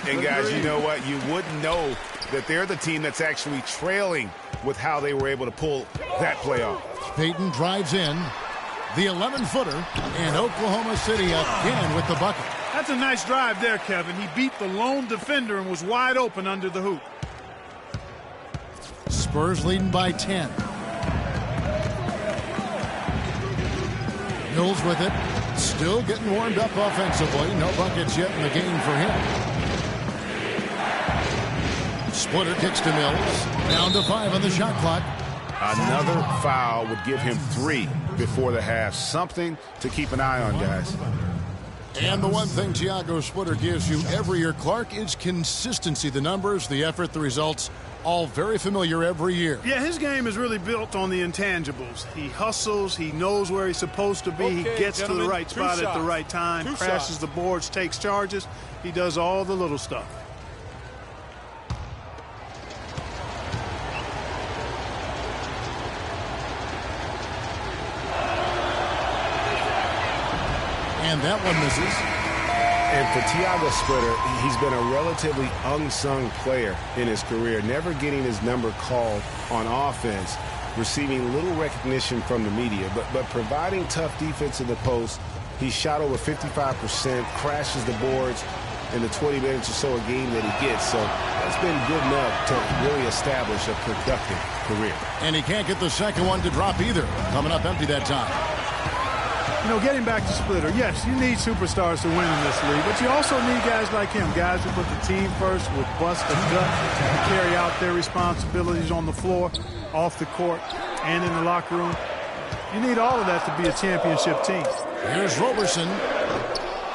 And guys, you know what? You wouldn't know that they're the team that's actually trailing with how they were able to pull that play off. Payton drives in. The 11-footer, and Oklahoma City again with the bucket. That's a nice drive there, Kevin. He beat the lone defender and was wide open under the hoop. Spurs leading by 10. Mills with it. Still getting warmed up offensively. No buckets yet in the game for him. Splitter kicks to Mills. Down to 5 on the shot clock. Another foul would give him 3 before the half. Something to keep an eye on, guys. And the one thing Tiago Splitter gives you every year, Clark, is consistency. The numbers, the effort, the results, all very familiar every year. Yeah, his game is really built on the intangibles. He hustles. He knows where he's supposed to be. He gets to the right spot at the right time, crashes the boards, takes charges. He does all the little stuff. And that one misses. And for Tiago Splitter, he's been a relatively unsung player in his career, never getting his number called on offense, receiving little recognition from the media, but providing tough defense in the post. He shot over 55%, crashes the boards in the 20 minutes or so a game that he gets. So that's been good enough to really establish a productive career. And he can't get the second one to drop either. Coming up empty that time. You know, getting back to Splitter, yes, you need superstars to win in this league, but you also need guys like him, guys who put the team first with bust a gut to carry out their responsibilities on the floor, off the court, and in the locker room. You need all of that to be a championship team. Here's Roberson,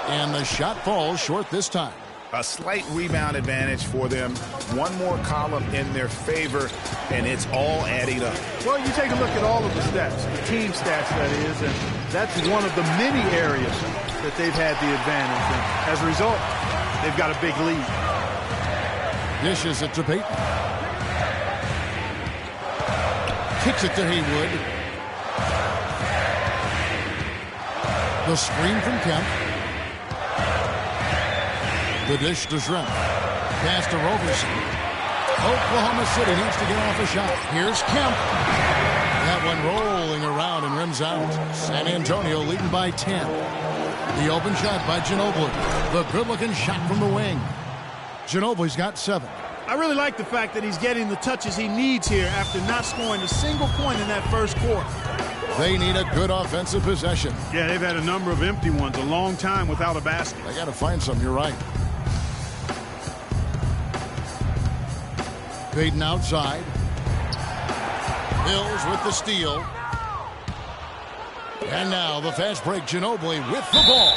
and the shot falls short this time. A slight rebound advantage for them. One more column in their favor, and it's all adding up. Well, you take a look at all of the stats, the team stats, that is, and that's one of the many areas that they've had the advantage. And as a result, they've got a big lead. Dishes it to Payton. Kicks it to Haywood. The screen from Kemp. The dish to Shrimp. Pass to Roberson. Oklahoma City needs to get off a shot. Here's Kemp. That one rolling around and rims out. San Antonio leading by 10. The open shot by Ginobili. The good-looking shot from the wing. Ginobili's got 7. I really like the fact that he's getting the touches he needs here after not scoring a single point in that first quarter. They need a good offensive possession. Yeah, they've had a number of empty ones, a long time without a basket. They got to find some, you're right. Payton outside. Mills with the steal. And now the fast break, Ginobili with the ball.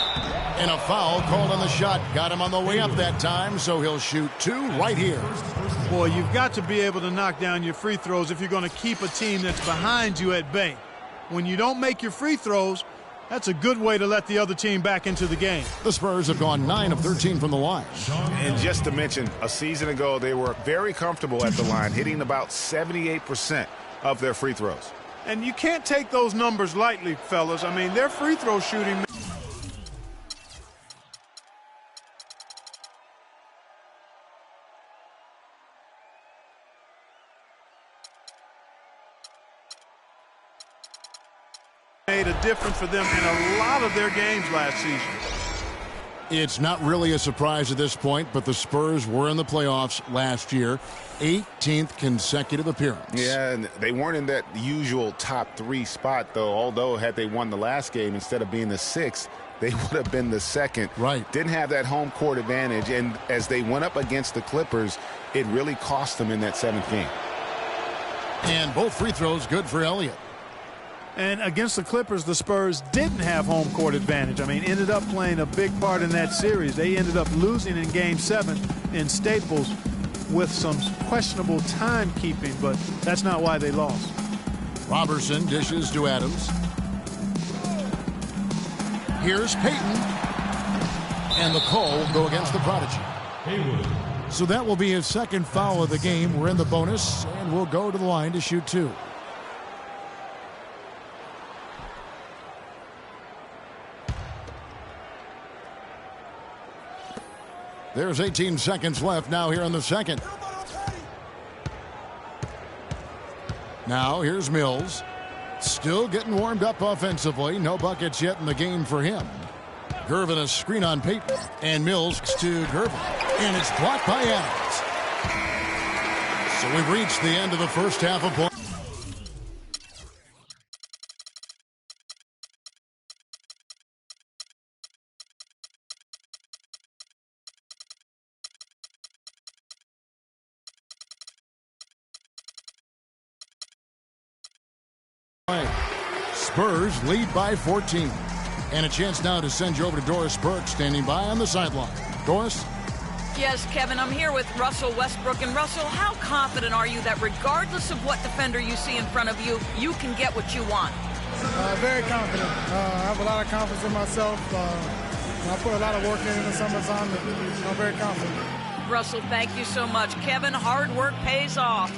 And a foul called on the shot. Got him on the way up that time, so he'll shoot 2 right here. Boy, you've got to be able to knock down your free throws if you're going to keep a team that's behind you at bay. When you don't make your free throws, that's a good way to let the other team back into the game. The Spurs have gone 9 of 13 from the line. And just to mention, a season ago, they were very comfortable at the line, hitting about 78% of their free throws. And you can't take those numbers lightly, fellas. I mean, their free throw shooting... made a difference for them in a lot of their games last season. It's not really a surprise at this point, but the Spurs were in the playoffs last year. 18th consecutive appearance. Yeah, and they weren't in that usual top 3 spot, though. Although, had they won the last game, instead of being the 6th, they would have been the 2nd. Right. Didn't have that home court advantage, and as they went up against the Clippers, it really cost them in that 7th game. And both free throws good for Elliott. And against the Clippers, the Spurs didn't have home court advantage. I mean, ended up playing a big part in that series. They ended up losing in Game 7 in Staples with some questionable timekeeping, but that's not why they lost. Roberson dishes to Adams. Here's Payton. And the call will go against the Prodigy. So that will be his 2nd foul of the game. We're in the bonus, and we'll go to the line to shoot 2. There's 18 seconds left now here in the 2nd. Now here's Mills. Still getting warmed up offensively. No buckets yet in the game for him. Gervin a screen on Payton. And Mills to Gervin. And it's blocked by Adams. So we've reached the end of the first half of play. Spurs lead by 14. And a chance now to send you over to Doris Burke, standing by on the sideline. Doris? Yes, Kevin, I'm here with Russell Westbrook. And Russell, how confident are you that regardless of what defender you see in front of you, you can get what you want? Very confident. I have a lot of confidence in myself. I put a lot of work in the summertime, and I'm very confident. Russell, thank you so much. Kevin, hard work pays off.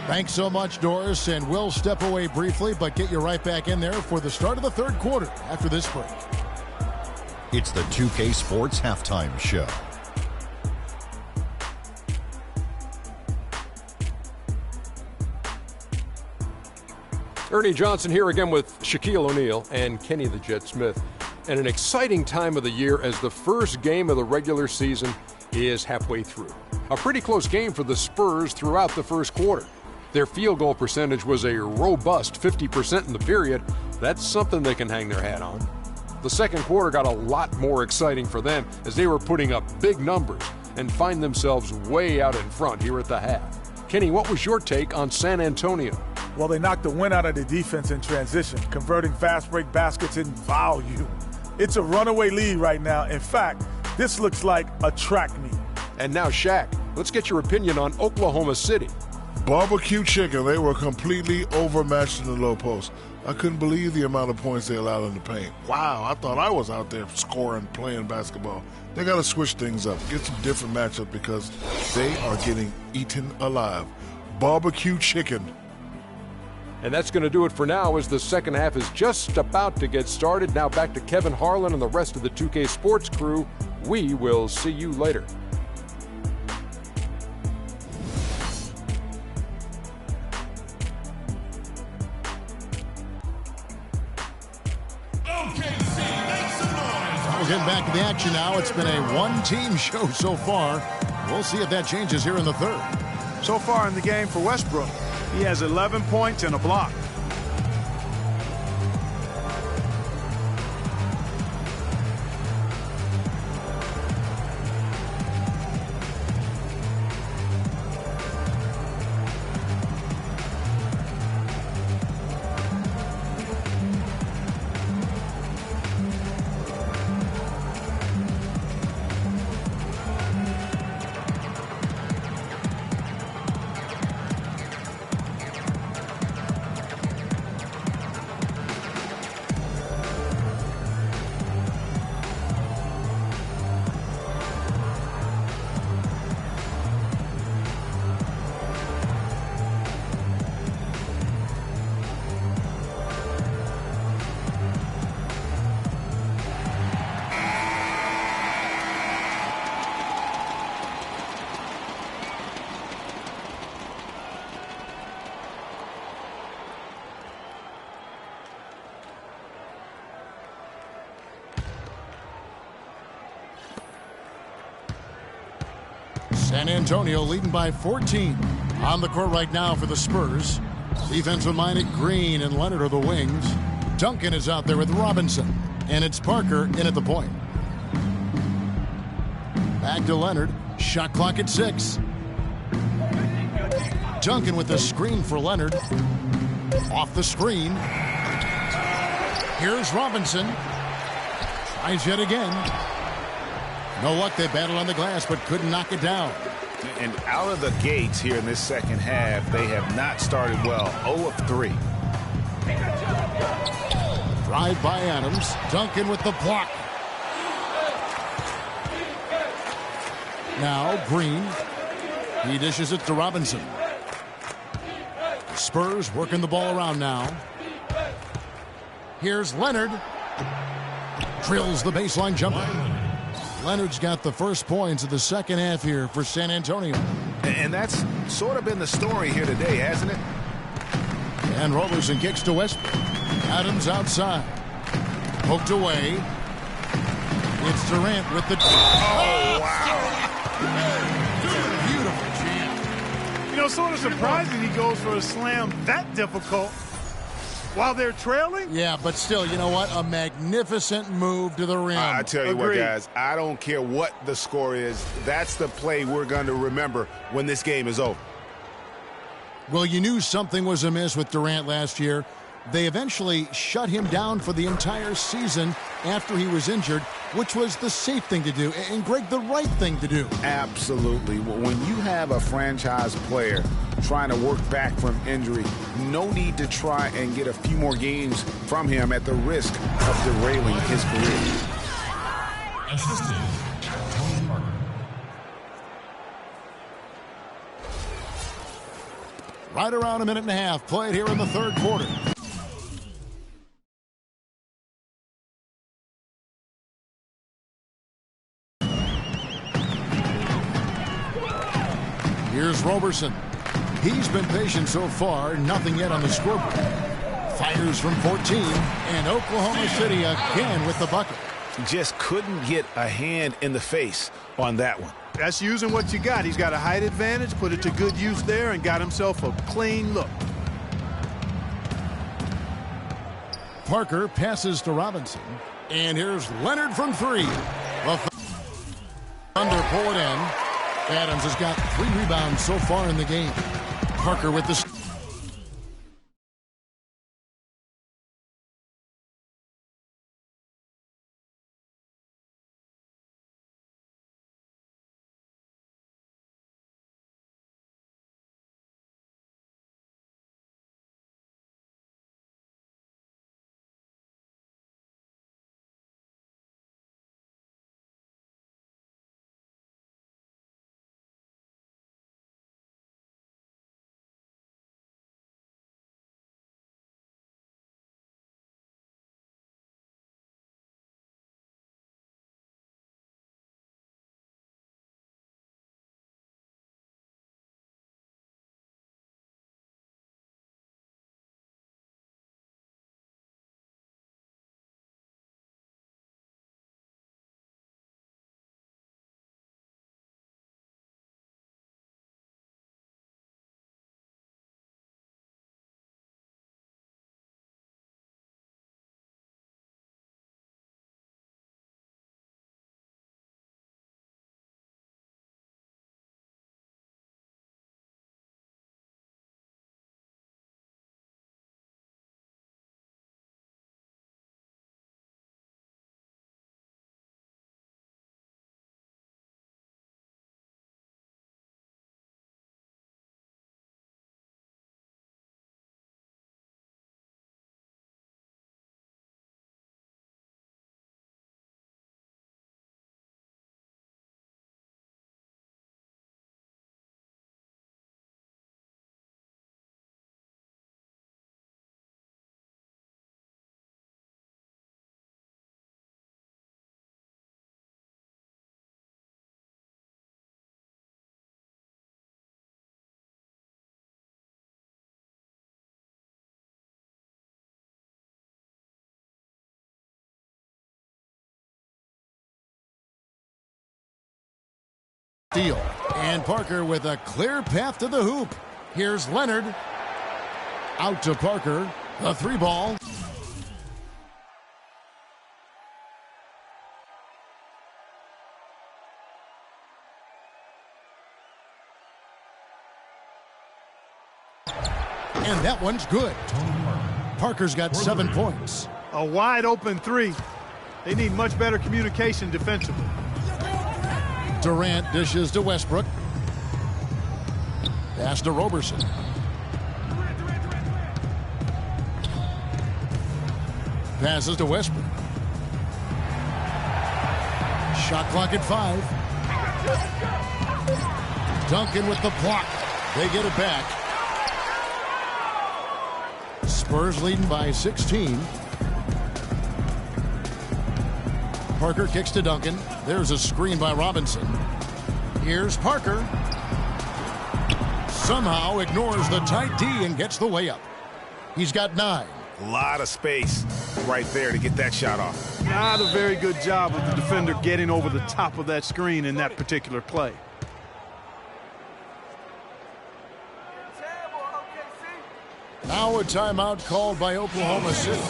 Thanks so much, Doris, and we'll step away briefly, but get you right back in there for the start of the third quarter after this break. It's the 2K Sports Halftime Show. Ernie Johnson here again with Shaquille O'Neal and Kenny the Jet Smith. And an exciting time of the year as the first game of the regular season is halfway through. A pretty close game for the Spurs throughout the first quarter. Their field goal percentage was a robust 50% in the period. That's something they can hang their hat on. The second quarter got a lot more exciting for them as they were putting up big numbers and find themselves way out in front here at the half. Kenny, what was your take on San Antonio? Well, they knocked the wind out of the defense in transition, converting fast break baskets in volume. It's a runaway lead right now. In fact, this looks like a track meet. And now, Shaq, let's get your opinion on Oklahoma City. Barbecue chicken. They were completely overmatched in the low post. I couldn't believe the amount of points they allowed in the paint. Wow, I thought I was out there scoring, playing basketball. They got to switch things up, get some different matchups because they are getting eaten alive. Barbecue chicken. And that's going to do it for now as the second half is just about to get started. Now back to Kevin Harlan and the rest of the 2K Sports crew. We will see you later. We're getting back to the action now. It's been a one-team show so far. We'll see if that changes here in the third. So far in the game for Westbrook, he has 11 points and a block. San Antonio leading by 14. On the court right now for the Spurs. Defensive-minded Green and Leonard are the wings. Duncan is out there with Robinson. And it's Parker in at the point. Back to Leonard. Shot clock at 6. Duncan with the screen for Leonard. Off the screen. Here's Robinson. Tries yet again. No luck. They battled on the glass but couldn't knock it down. And out of the gates here in this second half, they have not started well. 0 of 3. Drive by Adams. Duncan with the block. Now Green. He dishes it to Robinson. Spurs working the ball around now. Here's Leonard. Drills the baseline jumper. Leonard's got the first points of the second half here for San Antonio. And that's sort of been the story here today, hasn't it? And Roberson kicks to Westbrook. Adams outside. Poked away. It's Durant with the... Oh, wow. Beautiful jam. You know, sort of surprising he goes for a slam that difficult while they're trailing. Yeah, but still, you know what? A magnificent move to the rim. I tell you what, guys, I don't care what the score is. That's the play we're going to remember when this game is over. Well, you knew something was amiss with Durant last year. They eventually shut him down for the entire season after he was injured, which was the safe thing to do, and, Greg, the right thing to do. Absolutely. When you have a franchise player trying to work back from injury, no need to try and get a few more games from him at the risk of derailing his career. Assistant, Tony Parker. Right around a minute and a half played here in the third quarter. Here's Roberson. He's been patient so far, nothing yet on the scoreboard. Fires from 14, and Oklahoma City again with the bucket. Just couldn't get a hand in the face on that one. That's using what you got. He's got a height advantage, put it to good use there, and got himself a clean look. Parker passes to Robinson. And here's Leonard from three. The Thunder pull it in. Adams has got 3 rebounds so far in the game. Parker with the... Steal. And Parker with a clear path to the hoop. Here's Leonard. Out to Parker. A 3-ball. And that one's good. Parker's got 7 points. A wide open 3. They need much better communication defensively. Durant dishes to Westbrook. Pass to Roberson. Passes to Westbrook. Shot clock at 5. Duncan with the block. They get it back. Spurs leading by 16. Parker kicks to Duncan. There's a screen by Robinson. Here's Parker. Somehow ignores the tight D and gets the way up. He's got 9. A lot of space right there to get that shot off. Not a very good job of the defender getting over the top of that screen in that particular play. Now a timeout called by Oklahoma City.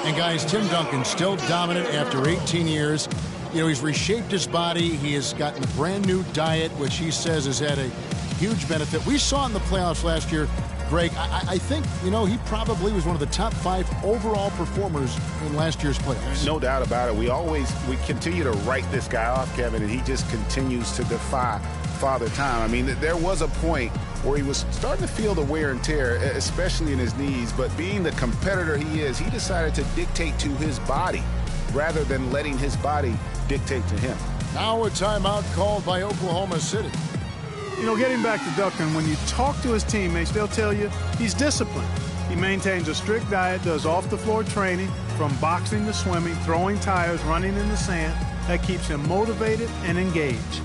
And guys, Tim Duncan still dominant after 18 years. You know, he's reshaped his body. He has gotten a brand new diet, which he says has had a huge benefit. We saw in the playoffs last year, Greg, I think, you know, he probably was one of the top 5 overall performers in last year's playoffs. No doubt about it. We continue to write this guy off, Kevin, and he just continues to defy Father Time. I mean, there was a point where he was starting to feel the wear and tear, especially in his knees, but being the competitor he is, he decided to dictate to his body rather than letting his body dictate to him. Now a timeout called by Oklahoma City. You know, getting back to Duncan, when you talk to his teammates, they'll tell you he's disciplined. He maintains a strict diet, does off-the-floor training, from boxing to swimming, throwing tires, running in the sand. That keeps him motivated and engaged.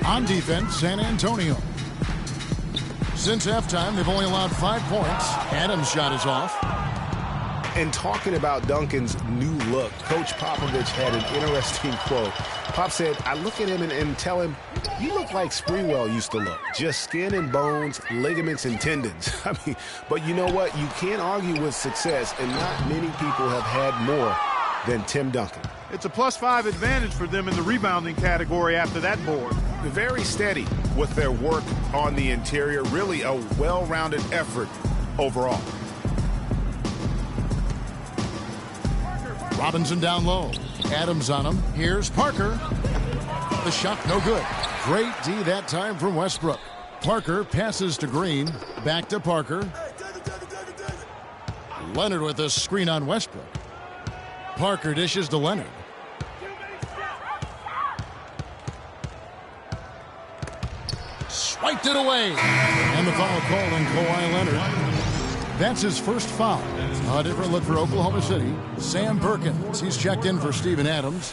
On defense, San Antonio. Since halftime, they've only allowed 5 points. Adams' shot is off. And talking about Duncan's new look, Coach Popovich had an interesting quote. Pop said, I look at him and tell him, you look like Sprewell used to look. Just skin and bones, ligaments and tendons. I mean, but you know what? You can't argue with success, and not many people have had more than Tim Duncan. It's a +5 advantage for them in the rebounding category after that board. Very steady with their work on the interior. Really a well-rounded effort overall. Robinson down low. Adams on him. Here's Parker. The shot no good. Great D that time from Westbrook. Parker passes to Green. Back to Parker. Leonard with a screen on Westbrook. Parker dishes to Leonard. Swiped it away. And the foul called on Kawhi Leonard. That's his first foul. A different look for Oklahoma City. Sam Perkins. He's checked in for Steven Adams.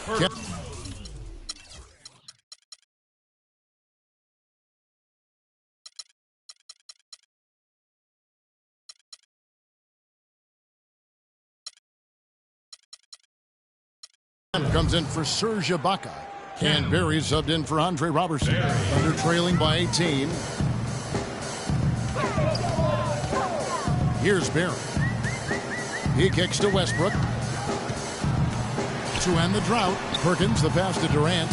Comes in for Serge Ibaka. And Barry subbed in for Andre Robertson. Under trailing by 18. Here's Barry. He kicks to Westbrook. To end the drought, Perkins, the pass to Durant.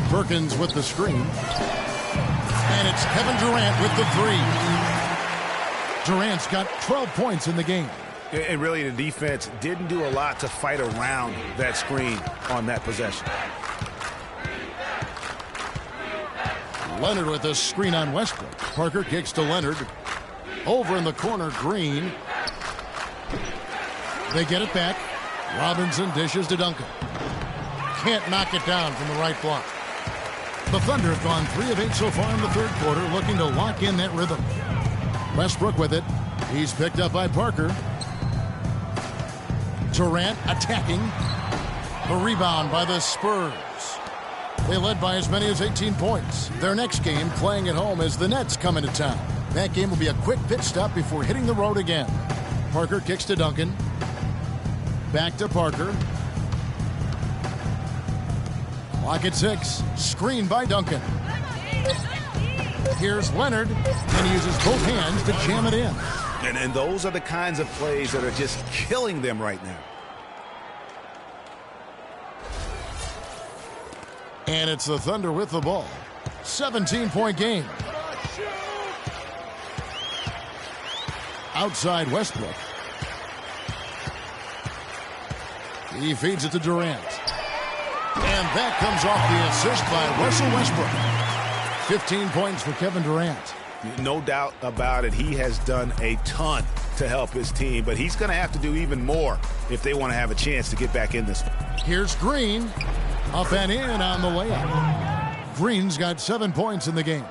Perkins with the screen. And it's Kevin Durant with the three. Durant's got 12 points in the game. And really, the defense didn't do a lot to fight around that screen on that possession. Leonard with a screen on Westbrook. Parker kicks to Leonard. Over in the corner, Green. They get it back. Robinson dishes to Duncan. Can't knock it down from the right block. The Thunder have gone 3 of 8 so far in the third quarter, looking to lock in that rhythm. Westbrook with it. He's picked up by Parker. Durant attacking. The rebound by the Spurs. They led by as many as 18 points. Their next game, playing at home, as the Nets come into town. That game will be a quick pit stop before hitting the road again. Parker kicks to Duncan. Back to Parker. Clock at 6. Screen by Duncan. Here's Leonard, and he uses both hands to jam it in. And those are the kinds of plays that are just killing them right now. And it's the Thunder with the ball. 17-point game. Outside Westbrook. He feeds it to Durant. And that comes off the assist by Russell Westbrook. 15 points for Kevin Durant. No doubt about it. He has done a ton to help his team, but he's going to have to do even more if they want to have a chance to get back in this. Here's Green. Up and in on the layup. Green's got 7 points in the game.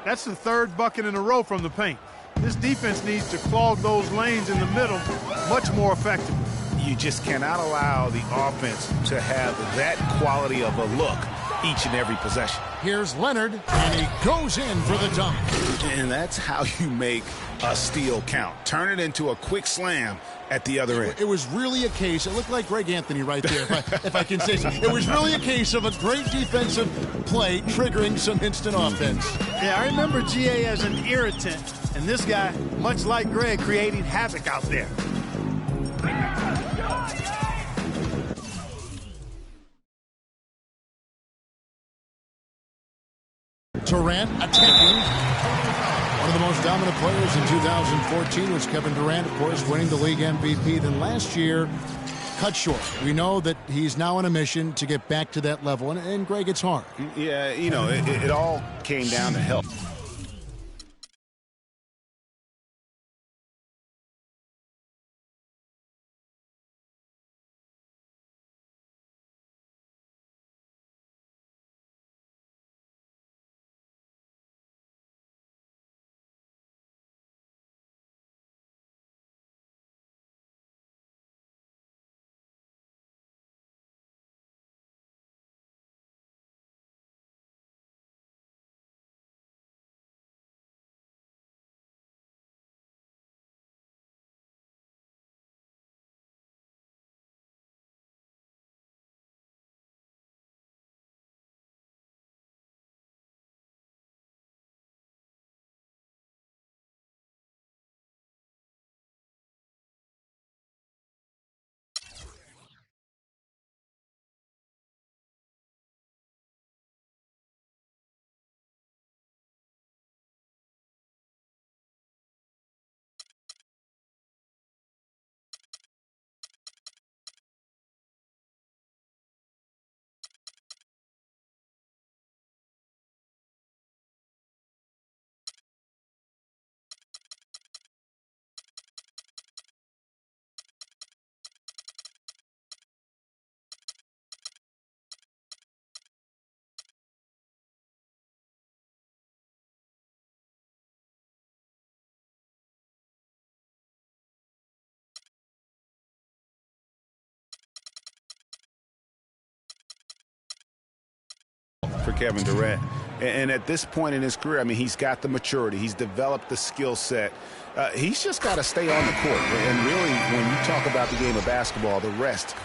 That's the third bucket in a row from the paint. This defense needs to clog those lanes in the middle much more effectively. You just cannot allow the offense to have that quality of a look each and every possession. Here's Leonard, and he goes in for the dunk. And that's how you make a steal count. Turn it into a quick slam at the other end. It was really a case, it looked like Greg Anthony right there, if I can say so. It was really a case of a great defensive play triggering some instant offense. Yeah, I remember GA as an irritant, and this guy, much like Greg, creating havoc out there. Durant attacking. One of the most dominant players in 2014 was Kevin Durant, of course, winning the league MVP. Then last year, cut short. We know that he's now on a mission to get back to that level. And Greg, it's hard. Yeah, you know, it all came down to health. for Kevin Durant. And at this point in his career, I mean, he's got the maturity. He's developed the skill set. He's just got to stay on the court. And really, when you talk about the game of basketball, the rest.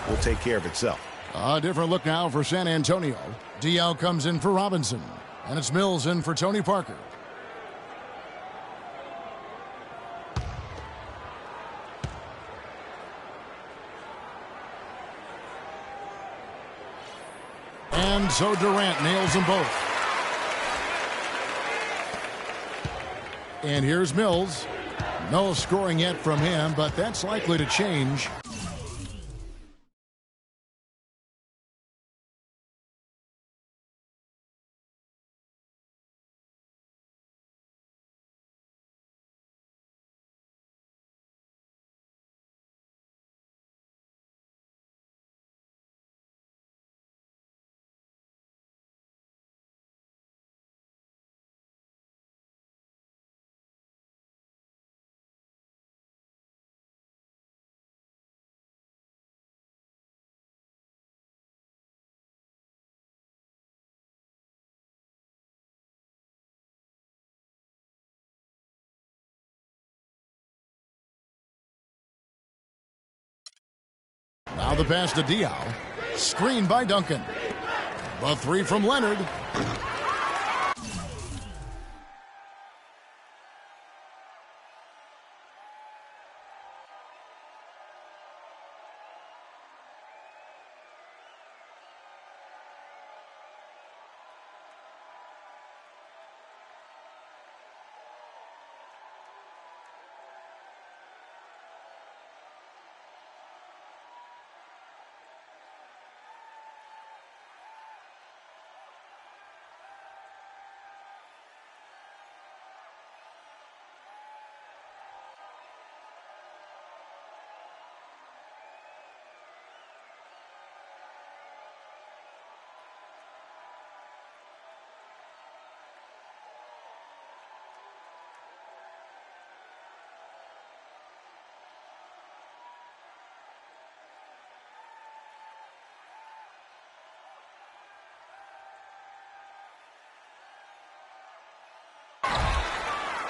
Will take care of itself. A different look now for San Antonio. DL comes in for Robinson. And it's Mills in for Tony Parker. And so Durant nails them both. And here's Mills. No scoring yet from him, but that's likely to change. Now the pass to Diaw. Screened by Duncan. The three from Leonard.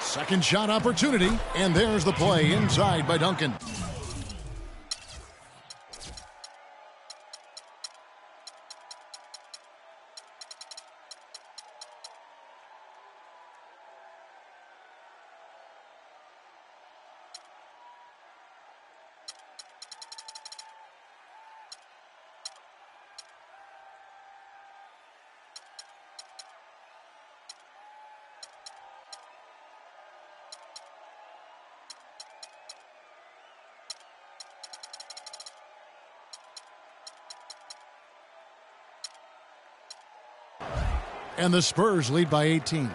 Second shot opportunity, and there's the play inside by Duncan. And the Spurs lead by 18.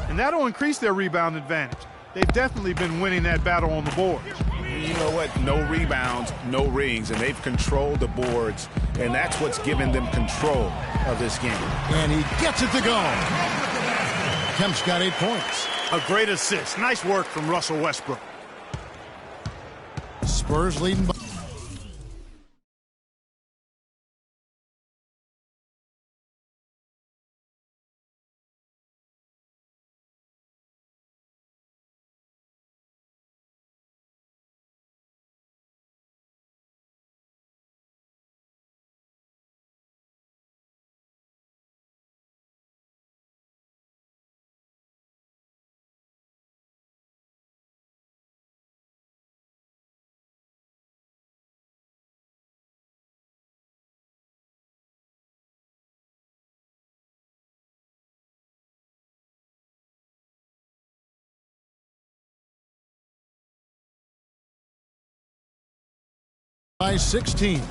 and that'll increase their rebound advantage. They've definitely been winning that battle on the boards. You know what? No rebounds, no rings, and they've controlled the boards, and that's what's given them control of this game. And he gets it to go. Kemp's got 8 points. A great assist. Nice work from Russell Westbrook. Spurs leading by... by 16.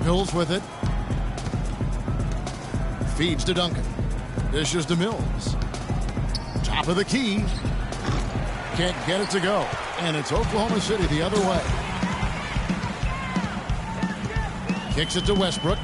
Mills with it. Feeds to Duncan. Dishes to Mills. Top of the key. Can't get it to go. And it's Oklahoma City the other way. Kicks it to Westbrook.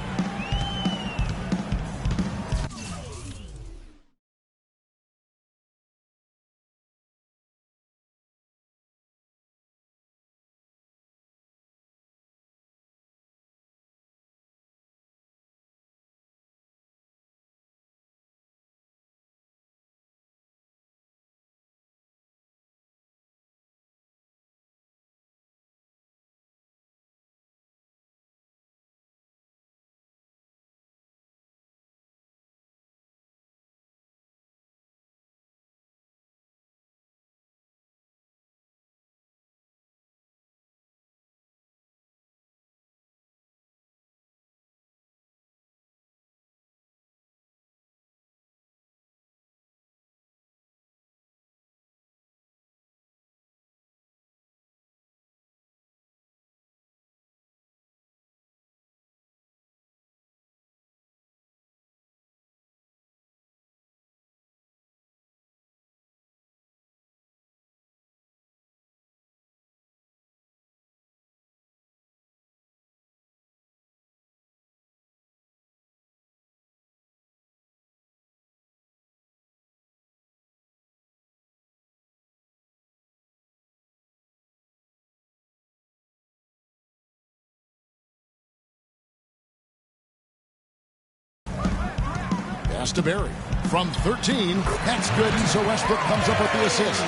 Pass to Barry. From 13, that's good, and so Westbrook comes up with the assist.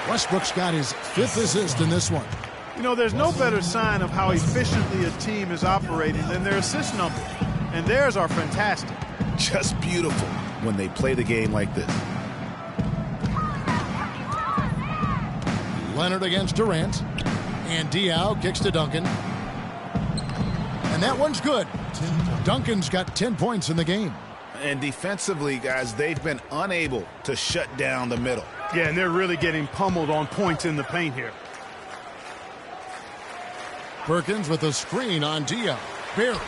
Westbrook's got his 5th assist in this one. You know, there's no better sign of how efficiently a team is operating than their assist numbers. And theirs are fantastic. Just beautiful when they play the game like this. Leonard against Durant. And Diaw kicks to Duncan. And that one's good. Duncan's got 10 points in the game. And defensively, guys, they've been unable to shut down the middle. Yeah, and they're really getting pummeled on points in the paint here. Perkins with a screen on Diaw. Barry.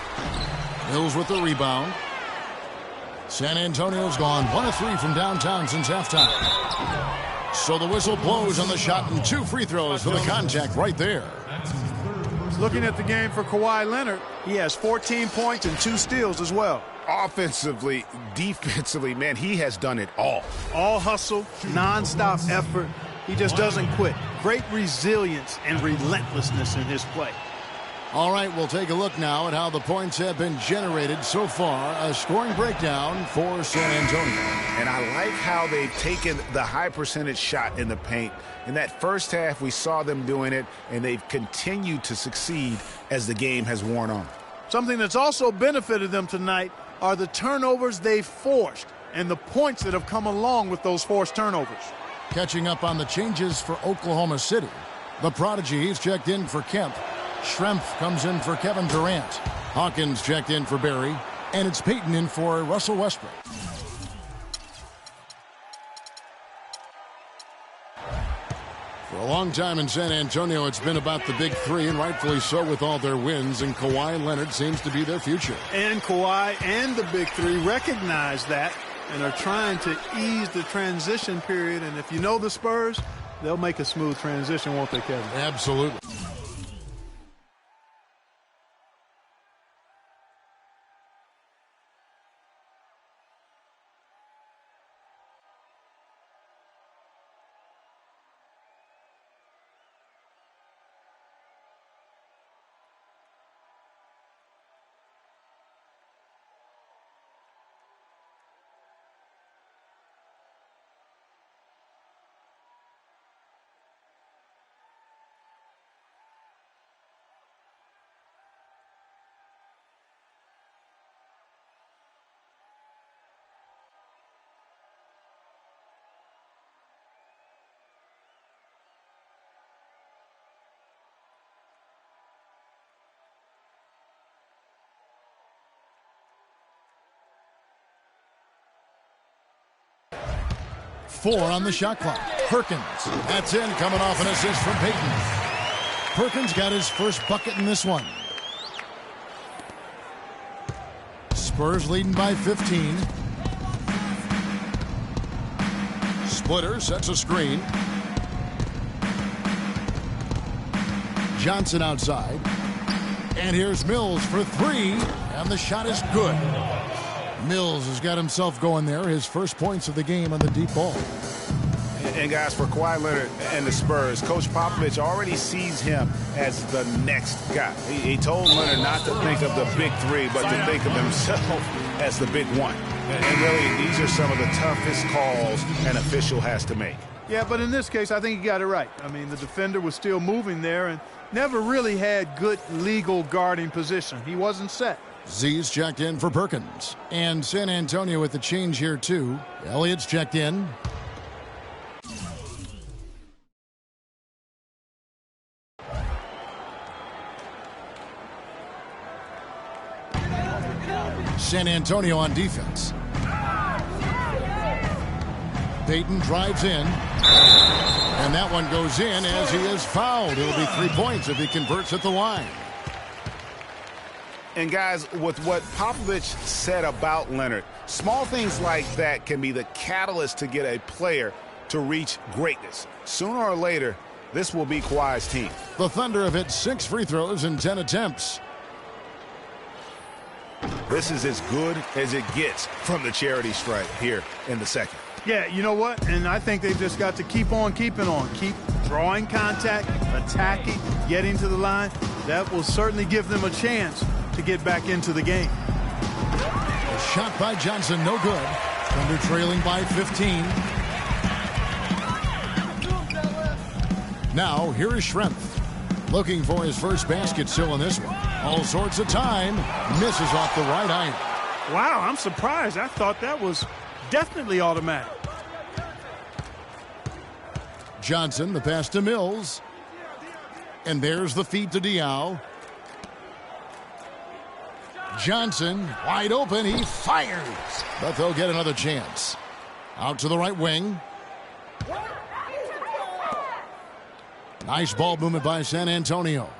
Mills with the rebound. San Antonio's gone 1 of 3 from downtown since halftime. So the whistle blows on the shot and 2 free throws for the contact right there. Looking at the game for Kawhi Leonard, he has 14 points and 2 steals as well. Offensively, defensively, man, he has done it all. All hustle, non-stop effort. He just doesn't quit. Great resilience and relentlessness in his play. All right, we'll take a look now at how the points have been generated so far. A scoring breakdown for San Antonio. And I like how they've taken the high percentage shot in the paint. In that first half, we saw them doing it, and they've continued to succeed as the game has worn on. Something that's also benefited them tonight are the turnovers they've forced and the points that have come along with those forced turnovers. Catching up on the changes for Oklahoma City. The prodigy, he's checked in for Kemp. Schrempf comes in for Kevin Durant. Hawkins checked in for Barry. And it's Payton in for Russell Westbrook. For a long time in San Antonio, it's been about the big three, and rightfully so with all their wins, and Kawhi Leonard seems to be their future. And Kawhi and the big three recognize that and are trying to ease the transition period. And if you know the Spurs, they'll make a smooth transition, won't they, Kevin? Absolutely. Four on the shot clock. Perkins. That's in, coming off an assist from Payton. Perkins got his first bucket in this one. Spurs leading by 15. Splitter sets a screen. Johnson outside. And here's Mills for three. And the shot is good. Mills has got himself going there. His first points of the game on the deep ball. And guys, for Kawhi Leonard and the Spurs, Coach Popovich already sees him as the next guy. He told Leonard not to think of the big three, but to think of himself as the big one. And really, these are some of the toughest calls an official has to make. Yeah, but in this case, I think he got it right. I mean, the defender was still moving there and never really had good legal guarding position. He wasn't set. Z's checked in for Perkins. And San Antonio with the change here, too. Elliott's checked in. San Antonio on defense. Payton drives in. And that one goes in as he is fouled. It'll be 3 points if he converts at the line. And guys, with what Popovich said about Leonard, small things like that can be the catalyst to get a player to reach greatness. Sooner or later, this will be Kawhi's team. The Thunder have hit 6 free throws in 10 attempts. This is as good as it gets from the charity stripe here in the second. Yeah, you know what? And I think they've just got to keep on keeping on. Keep drawing contact, attacking, getting to the line. That will certainly give them a chance to get back into the game. A shot by Johnson, no good. Thunder trailing by 15. Now, here is Schrempf. Looking for his first basket still in this one. All sorts of time. Misses off the right iron. Wow, I'm surprised. I thought that was definitely automatic. Johnson, the pass to Mills. And there's the feed to Diaw. Johnson, wide open, he fires. But they'll get another chance. Out to the right wing. Nice ball movement by San Antonio.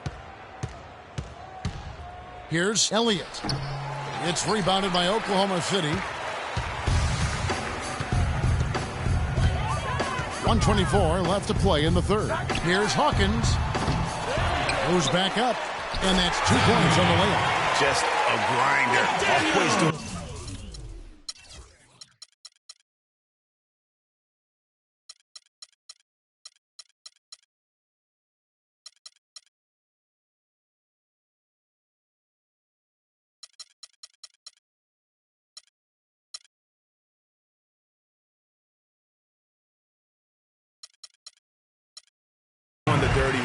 Here's Elliott. It's rebounded by Oklahoma City. 1:24 left to play in the third. Here's Hawkins. Goes back up. And that's 2 points on the layup. Just a grinder. Always do. On the dirty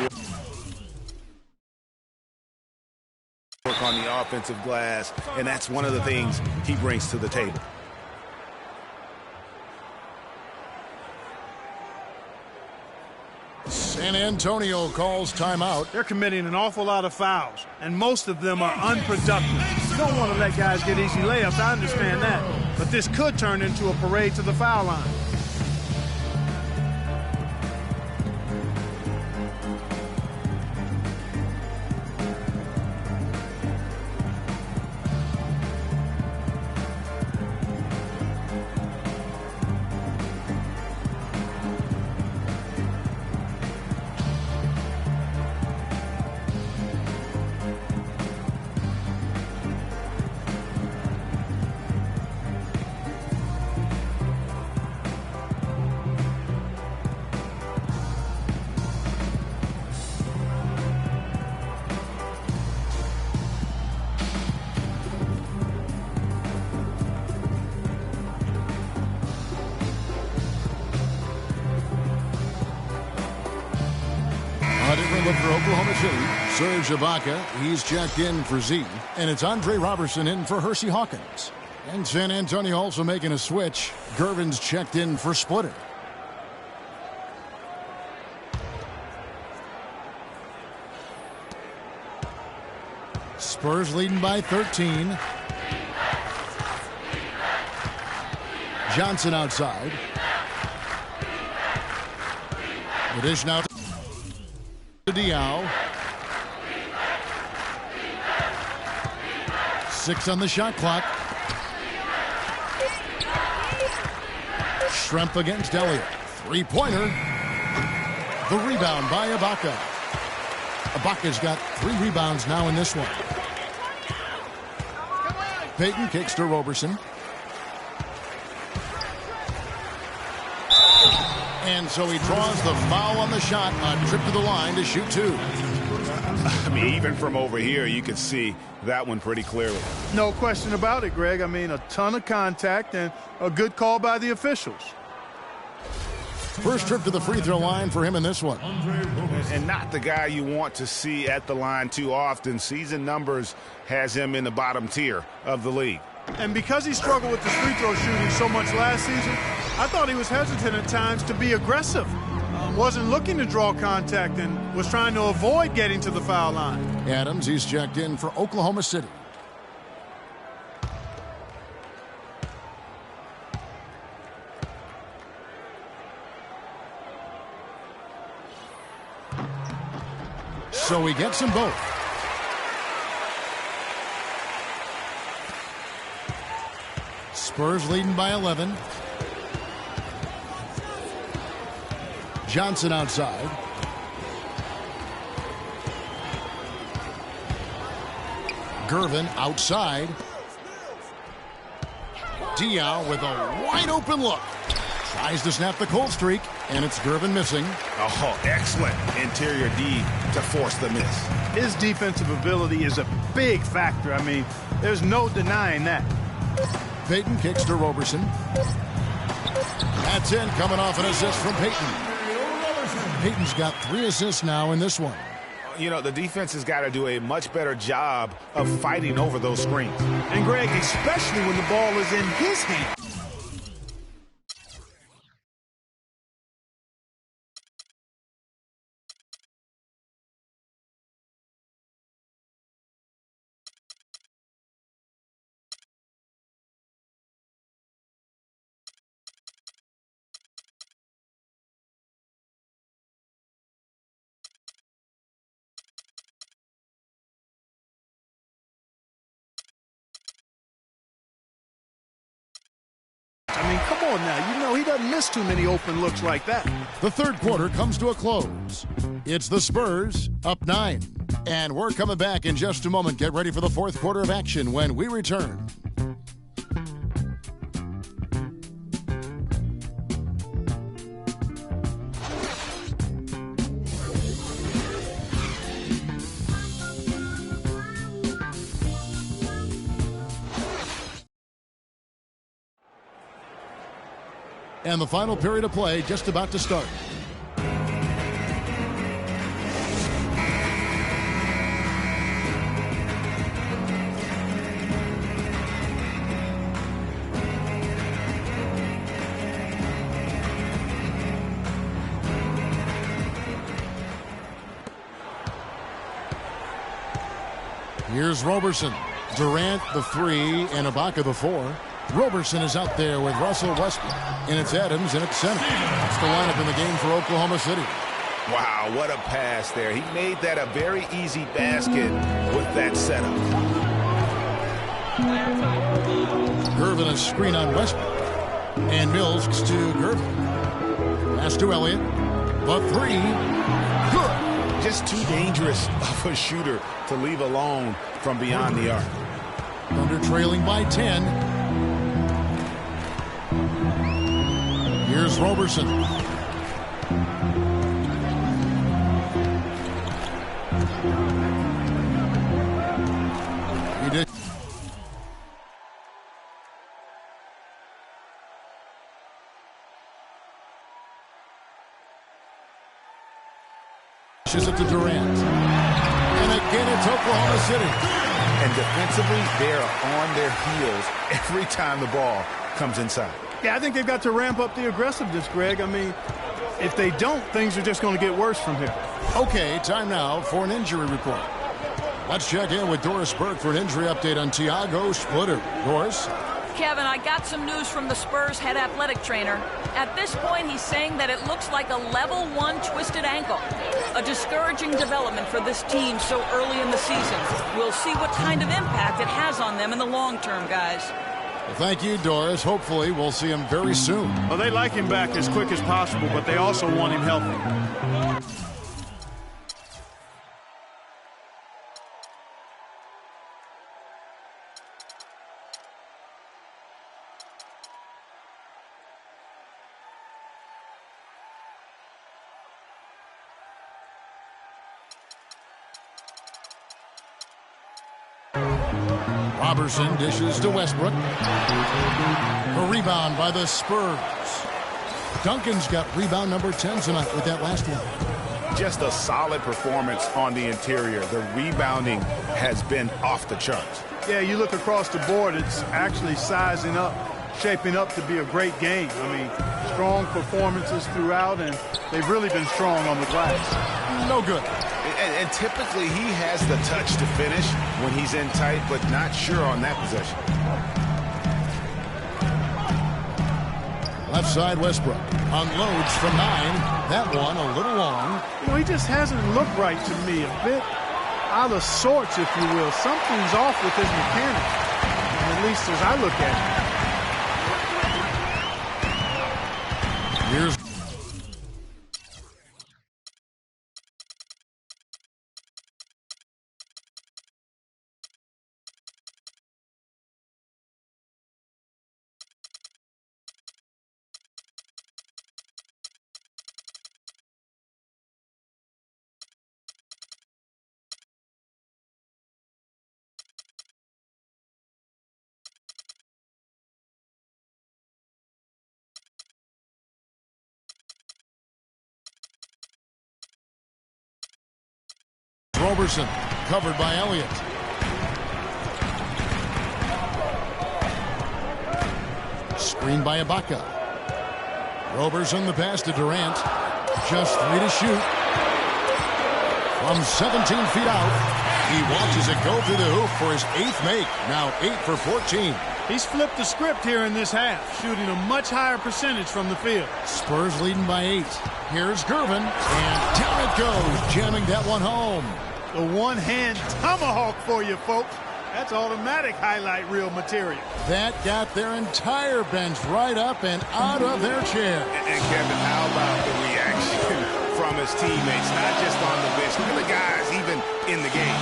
work on the offensive glass, and that's one of the things he brings to the table. San Antonio calls timeout. They're committing an awful lot of fouls, and most of them are unproductive. You don't want to let guys get easy layups. I understand that. But this could turn into a parade to the foul line. Oklahoma City, Serge Ibaka. He's checked in for Z. And it's Andre Robertson in for Hersey Hawkins. And San Antonio also making a switch. Gervin's checked in for Splitter. Spurs leading by 13. Johnson outside. The dish now to Diaw. 6 on the shot clock. Schrempf against Elliott. Three-pointer. The rebound by Ibaka. Ibaka's got 3 rebounds now in this one. Payton kicks to Roberson. And so he draws the foul on the shot. A trip to the line to shoot 2. I mean, even from over here, you could see that one pretty clearly. No question about it, Greg. I mean, a ton of contact and a good call by the officials. First trip to the free throw line for him in this one. And not the guy you want to see at the line too often. Season numbers has him in the bottom tier of the league. And because he struggled with his free throw shooting so much last season, I thought he was hesitant at times to be aggressive. Wasn't looking to draw contact and was trying to avoid getting to the foul line. Adams, he's checked in for Oklahoma City. So he gets them both. Spurs leading by 11. Johnson outside. Gervin outside. Diaw with a wide open look. Tries to snap the cold streak, and it's Gervin missing. Oh, excellent interior D to force the miss. His defensive ability is a big factor. I mean, there's no denying that. Payton kicks to Roberson. That's in, coming off an assist from Payton. Payton's got 3 assists now in this one. You know, the defense has got to do a much better job of fighting over those screens. And, Greg, especially when the ball is in his hand. I mean, come on now. You know he doesn't miss too many open looks like that. The third quarter comes to a close. It's the Spurs up 9. And we're coming back in just a moment. Get ready for the fourth quarter of action when we return. And the final period of play just about to start. Here's Roberson. Durant the 3 and Ibaka the 4. Roberson is out there with Russell Westbrook. And it's Adams and it's center. That's the lineup in the game for Oklahoma City. Wow, what a pass there. He made that a very easy basket with that setup. Gervin a screen on Westbrook. And Mills to Gervin. Pass to Elliott. The 3. Good. Just too dangerous of a shooter to leave alone from beyond the arc. Thunder trailing by 10. Here's Roberson. He did. Dishes it to Durant. And again, it's Oklahoma City. And defensively, they are on their heels every time the ball comes inside. Yeah, I think they've got to ramp up the aggressiveness, Greg. I mean, if they don't, things are just going to get worse from here. Okay, time now for an injury report. Let's check in with Doris Burke for an injury update on Thiago Splitter. Doris? Kevin, I got some news from the Spurs head athletic trainer. At this point, he's saying that it looks like a level 1 twisted ankle. A discouraging development for this team so early in the season. We'll see what kind of impact it has on them in the long term, guys. Well, thank you, Doris. Hopefully, we'll see him very soon. Well, they like him back as quick as possible, but they also want him healthy. Robertson dishes to Westbrook. A rebound by the Spurs. Duncan's got rebound number 10 tonight with that last one. Just a solid performance on the interior. The rebounding has been off the charts. Yeah, you look across the board, it's actually sizing up, shaping up to be a great game. I mean, strong performances throughout, and they've really been strong on the glass. No good. And typically he has the touch to finish when he's in tight, but not sure on that possession. Left side, Westbrook unloads from 9. That one a little long. You know, he just hasn't looked right to me. A bit out of sorts, if you will. Something's off with his mechanics, at least as I look at it. Here's Robertson, covered by Elliott. Screened by Ibaka. Robertson, the pass to Durant. Just 3 to shoot. From 17 feet out, he watches it go through the hoop for his 8th make. Now 8 for 14. He's flipped the script here in this half, shooting a much higher percentage from the field. Spurs leading by 8. Here's Gervin, and down it goes, jamming that one home. The one-hand tomahawk for you, folks. That's automatic highlight reel material. That got their entire bench right up and out of their chair. And Kevin, how about the reaction from his teammates, not just on the bench. Look at the guys even in the game.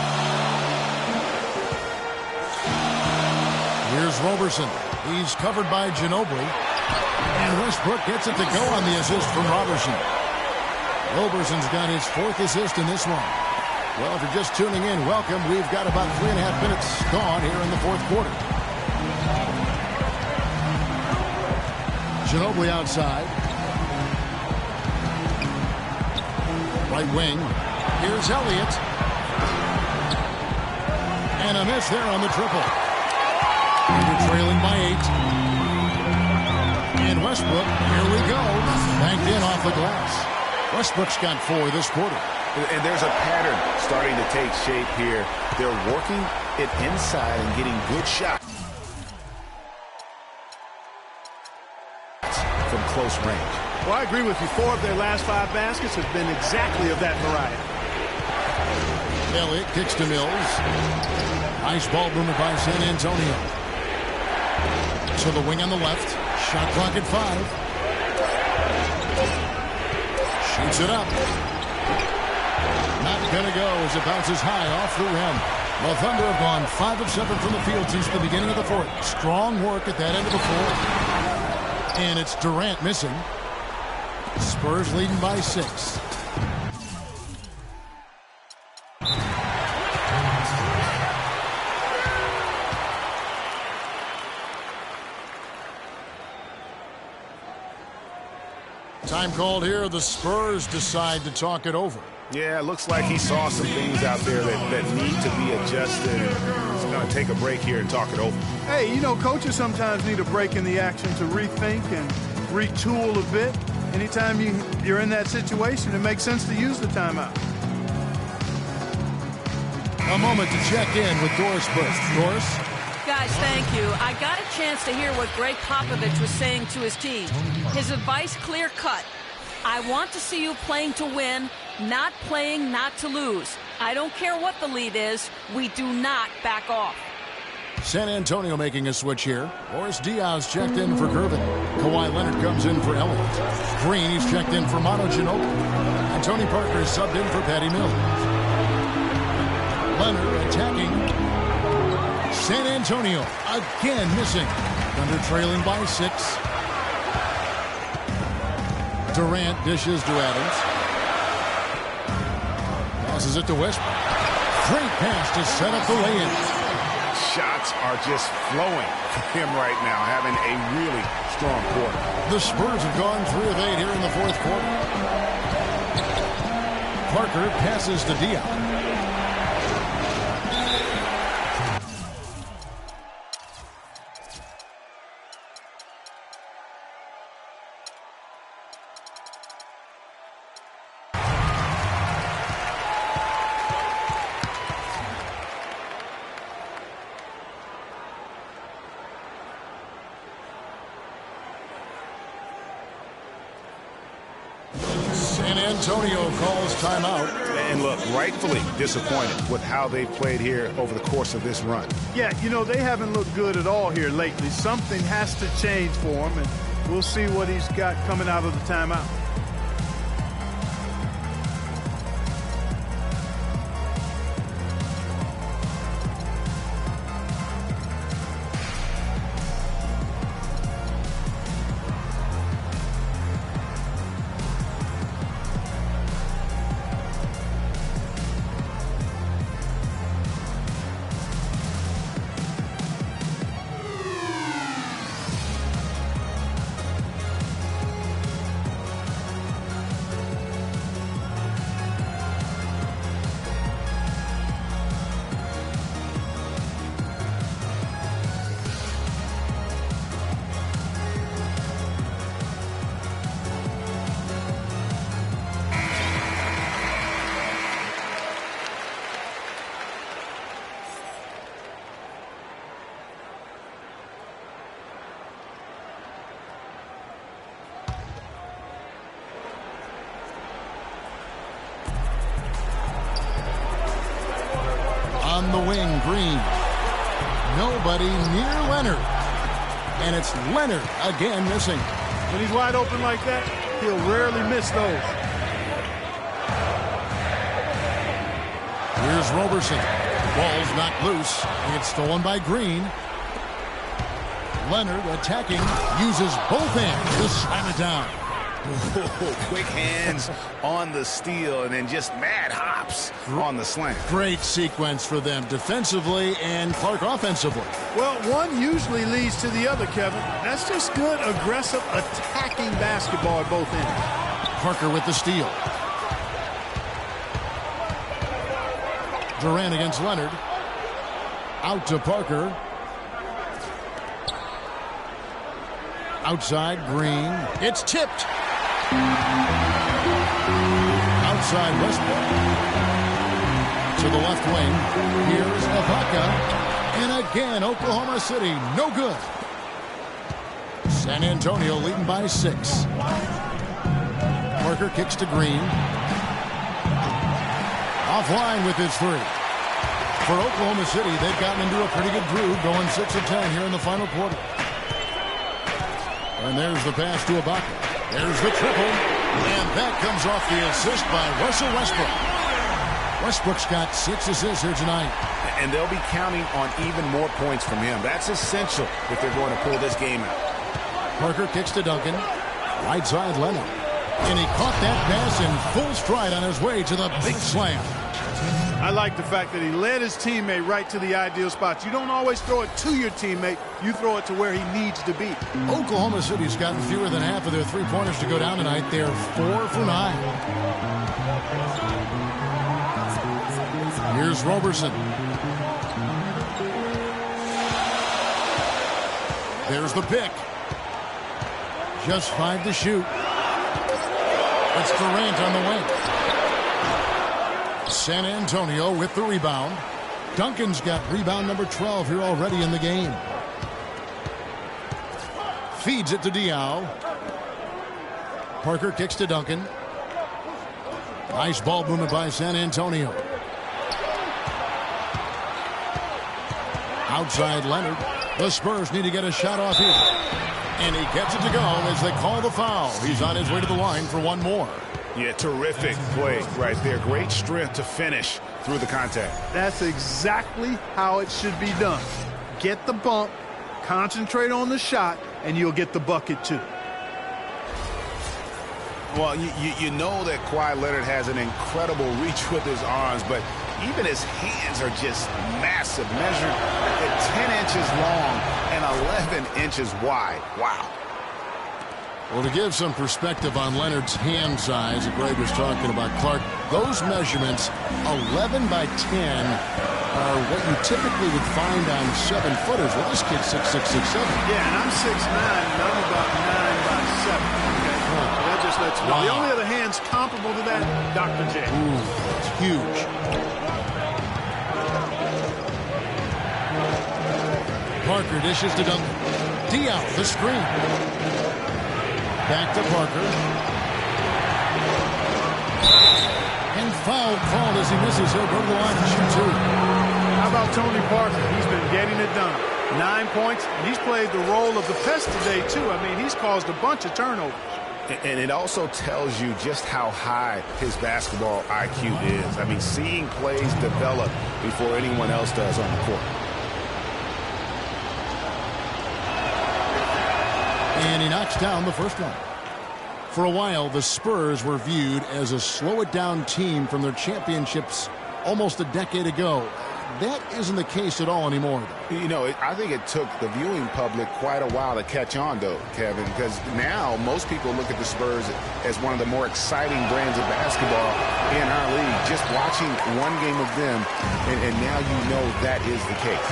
Here's Robertson. He's covered by Ginobili. And Westbrook gets it to go on the assist from Robertson. Robertson's got his 4th assist in this one. Well, if you're just tuning in, welcome. We've got about 3.5 minutes gone here in the 4th quarter. Ginobili outside. Right wing. Here's Elliott. And a miss there on the triple. They're trailing by 8. And Westbrook, here we go. Banked in off the glass. Westbrook's got 4 this quarter. And there's a pattern starting to take shape here. They're working it inside and getting good shots from close range. Well, I agree with you. 4 of their last 5 baskets have been exactly of that variety. Elliott kicks to Mills. Nice ball movement by San Antonio. To the wing on the left. Shot clock at 5. Shoots it up. Not gonna go as it bounces high off the rim. The Thunder have gone 5 of 7 from the field since the beginning of the 4th. Strong work at that end of the 4th. And it's Durant missing. Spurs leading by 6. Time called here. The Spurs decide to talk it over. Yeah, it looks like he saw some things out there that need to be adjusted. He's going to take a break here and talk it over. Hey, you know, coaches sometimes need a break in the action to rethink and retool a bit. Anytime you're in that situation, it makes sense to use the timeout. A moment to check in with Doris Burke. Doris? Guys, thank you. I got a chance to hear what Greg Popovich was saying to his team. His advice clear-cut. I want to see you playing to win, not playing not to lose. I don't care what the lead is. We do not back off. San Antonio making a switch here. Boris Diaz checked in for Gervin. Kawhi Leonard comes in for Elliott. Green, he's checked in for Manu Ginobili. And Tony Parker is subbed in for Patty Mills. Leonard attacking. San Antonio again missing. Thunder trailing by 6. Durant dishes to Adams. Passes it to Westbrook. Great pass to set up the lay-in. Shots are just flowing for him right now, having a really strong quarter. The Spurs have gone 3 of 8 here in the fourth quarter. Parker passes to Dion. San Antonio calls timeout. And look, rightfully disappointed with how they've played here over the course of this run. Yeah, you know, they haven't looked good at all here lately. Something has to change for him, and we'll see what he's got coming out of the timeout. On the wing, Green. Nobody near Leonard. And it's Leonard again missing. When he's wide open like that, he'll rarely miss those. Here's Roberson. Ball's knocked loose. It's stolen by Green. Leonard attacking. Uses both hands to slam it down. Quick hands on the steal and then just mad hops on the slam. Great sequence for them defensively and Clark offensively. Well, one usually leads to the other, Kevin. That's just good, aggressive, attacking basketball at both ends. Parker with the steal. Durant against Leonard. Out to Parker. Outside, Green. It's tipped. Outside, Westbrook. To the left wing. Here's Ibaka. And again, Oklahoma City, no good. San Antonio leading by 6. Parker kicks to Green. Offline with his 3. For Oklahoma City, they've gotten into a pretty good groove, going 6 of 10 here in the final quarter. And there's the pass to Ibaka. There's the triple. And that comes off the assist by Russell Westbrook. Westbrook's got 6 assists here tonight. And they'll be counting on even more points from him. That's essential if they're going to pull this game out. Parker kicks to Duncan. Right side, Leonard. And he caught that pass in full stride on his way to the big slam. I like the fact that he led his teammate right to the ideal spots. You don't always throw it to your teammate. You throw it to where he needs to be. Oklahoma City's gotten fewer than half of their three-pointers to go down tonight. They're 4 for 9. Here's Roberson. There's the pick. Just 5 to shoot. It's Durant on the wing. San Antonio with the rebound. Duncan's got rebound number 12 here already in the game. Feeds it to Diaw. Parker kicks to Duncan. Nice ball movement by San Antonio. Outside Leonard. The Spurs need to get a shot off here. And he gets it to go as they call the foul. He's on his way to the line for one more. Yeah, terrific play right there. Great strength to finish through the contact. That's exactly how it should be done. Get the bump, concentrate on the shot, and you'll get the bucket too. Well, you know that Kawhi Leonard has an incredible reach with his arms, but even his hands are just massive, measured at 10 inches long and 11 inches wide. Wow. Well, to give some perspective on Leonard's hand size that Greg was talking about, Clark, those measurements, 11 by 10, are what you typically would find on 7-footers. Well, this kid's 6'6", 6'7". Yeah, and I'm 6'9", and I'm about 9 by 7. Okay? So that just lets you know. The only other hands comparable to that, Dr. J. Ooh, that's huge. Parker dishes to Duncan. Diaw, the screen. Back to Parker. And foul called as he misses. He'll go to the line and shoot two. How about Tony Parker? He's been getting it done. 9 points. And he's played the role of the pest today, too. I mean, he's caused a bunch of turnovers. And it also tells you just how high his basketball IQ is. I mean, seeing plays develop before anyone else does on the court. And he knocks down the first one. For a while, the Spurs were viewed as a slow-it-down team from their championships almost a decade ago. That isn't the case at all anymore, though. You know, I think it took the viewing public quite a while to catch on, though, Kevin, because now most people look at the Spurs as one of the more exciting brands of basketball in our league. Just watching one game of them, and now you know that is the case.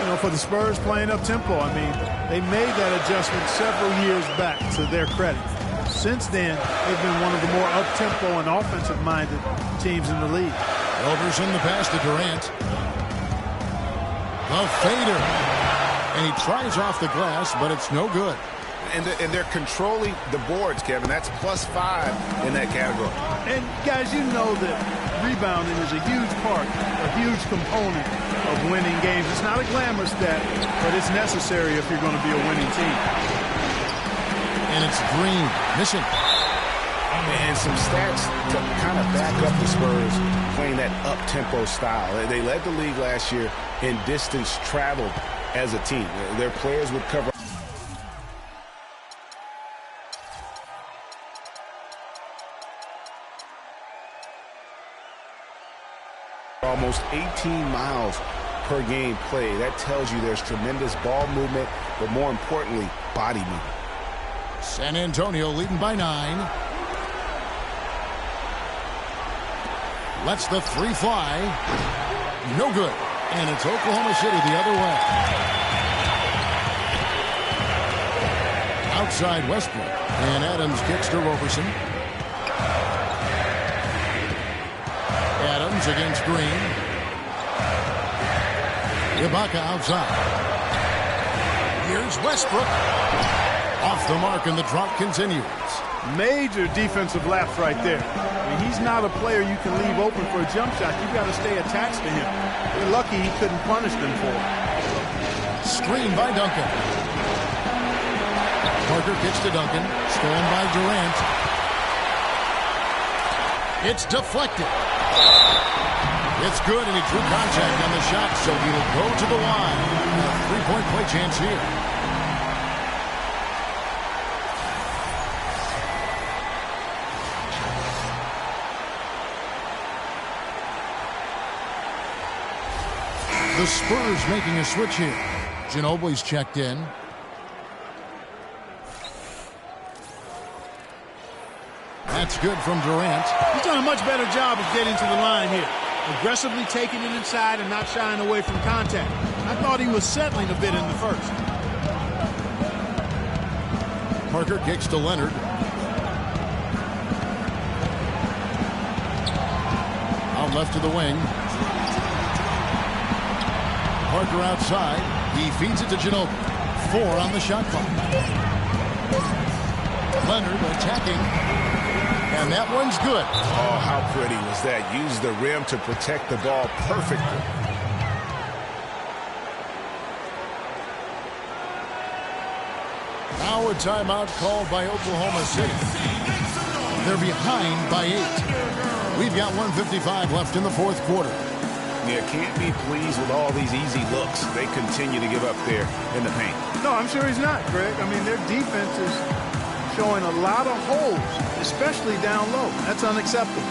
You know, for the Spurs playing up-tempo, I mean, they made that adjustment several years back, to their credit. Since then, they've been one of the more up-tempo and offensive-minded teams in the league. Roberson the pass to Durant. The fader. And he tries off the glass, but it's no good. And they're controlling the boards, Kevin. That's +5 in that category. And, guys, you know that rebounding is a huge part, a huge component of winning games. It's not a glamorous stat, but it's necessary if you're going to be a winning team. And it's Green missing. And some stats to kind of back up the Spurs playing that up-tempo style. They led the league last year in distance traveled as a team. Their players would cover almost 18 miles per game play. That tells you there's tremendous ball movement, but more importantly, body movement. San Antonio leading by 9. Lets the three fly. No good. And it's Oklahoma City the other way. Outside Westbrook. And Adams kicks to Roberson. Adams against Green. Ibaka outside. Here's Westbrook. Off the mark, and the drop continues. Major defensive lapse right there. I mean, he's not a player you can leave open for a jump shot. You've got to stay attached to him. They're lucky he couldn't punish them for it. Screen by Duncan. Parker kicks to Duncan. Stolen by Durant. It's deflected. It's good, and he drew contact on the shot, so he'll go to the line. A three-point play chance here. The Spurs making a switch here. Ginobili's checked in. That's good from Durant. He's done a much better job of getting to the line here. aggressively taking it inside and not shying away from contact. I thought he was settling a bit in the first. Parker kicks to Leonard. Out left to the wing. Parker outside. He feeds it to Ginobili. 4 on the shot clock. Leonard attacking. And that one's good. Oh, how pretty was that? Used the rim to protect the ball perfectly. Now a timeout called by Oklahoma City. They're behind by 8. We've got 1:55 left in the fourth quarter. Yeah, can't be pleased with all these easy looks they continue to give up there in the paint. No, I'm sure he's not, Greg. I mean, their defense is showing a lot of holes, especially down low. That's unacceptable.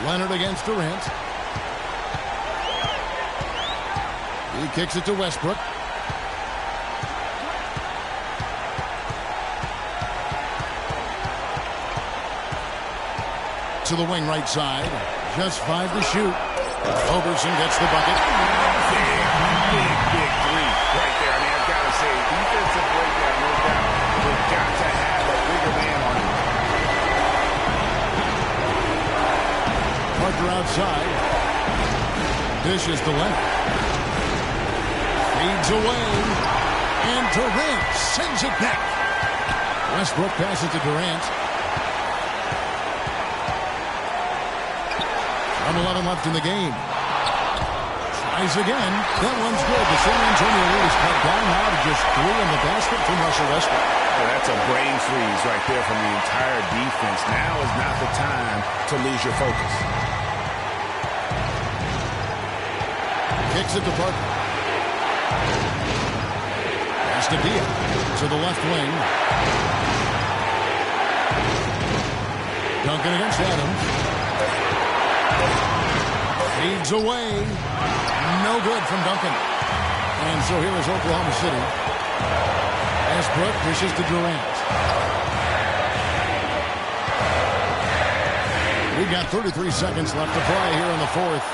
Leonard against Durant. He kicks it to Westbrook. To the wing right side. Just 5 to shoot. Roberson gets the bucket. Big three right there. I mean, I've got to say, defensive breakdown, no doubt. We've got to have a bigger man on him. Parker outside. Dishes to Leonard. Feeds away. And Durant sends it back. Westbrook passes to Durant. 1:11 left in the game. Tries again. That one's good. The San Antonio lead is cut down now to just 3 in the basket from Russell Westbrook. Oh, that's a brain freeze right there from the entire defense. Now is not the time to lose your focus. Kicks it to Parker. Pass to Dia. To the left wing. Duncan against Adams. Feeds away. No good from Duncan. And so here is Oklahoma City. Westbrook pushes to Durant. We've got 33 seconds left to play here in the fourth.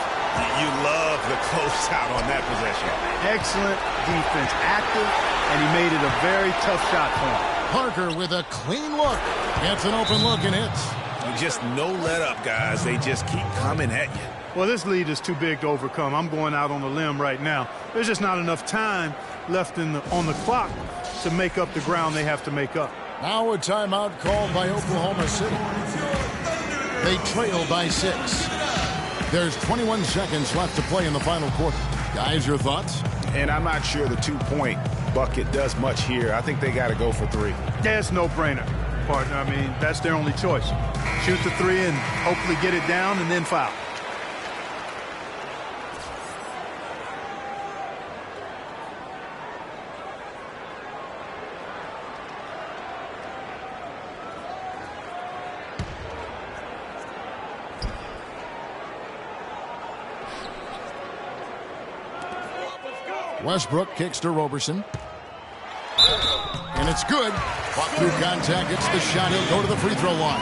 You love the closeout on that possession. Excellent defense. Active, and he made it a very tough shot for him. Parker with a clean look. Gets an open look and hits. Just no let up, guys. They just keep coming at you. Well, this lead is too big to overcome. I'm going out on a limb right now. There's just not enough time left on the clock to make up the ground they have to make up. Now a timeout called by Oklahoma City. They trail by 6. There's 21 seconds left to play in the final quarter. Guys, your thoughts? And I'm not sure the 2-point bucket does much here. I think they got to go for 3. That's no-brainer, partner. I mean, that's their only choice. Shoot the 3 and hopefully get it down and then foul. Westbrook kicks to Roberson. And it's good. Fought through contact. It's the shot. He'll go to the free throw line.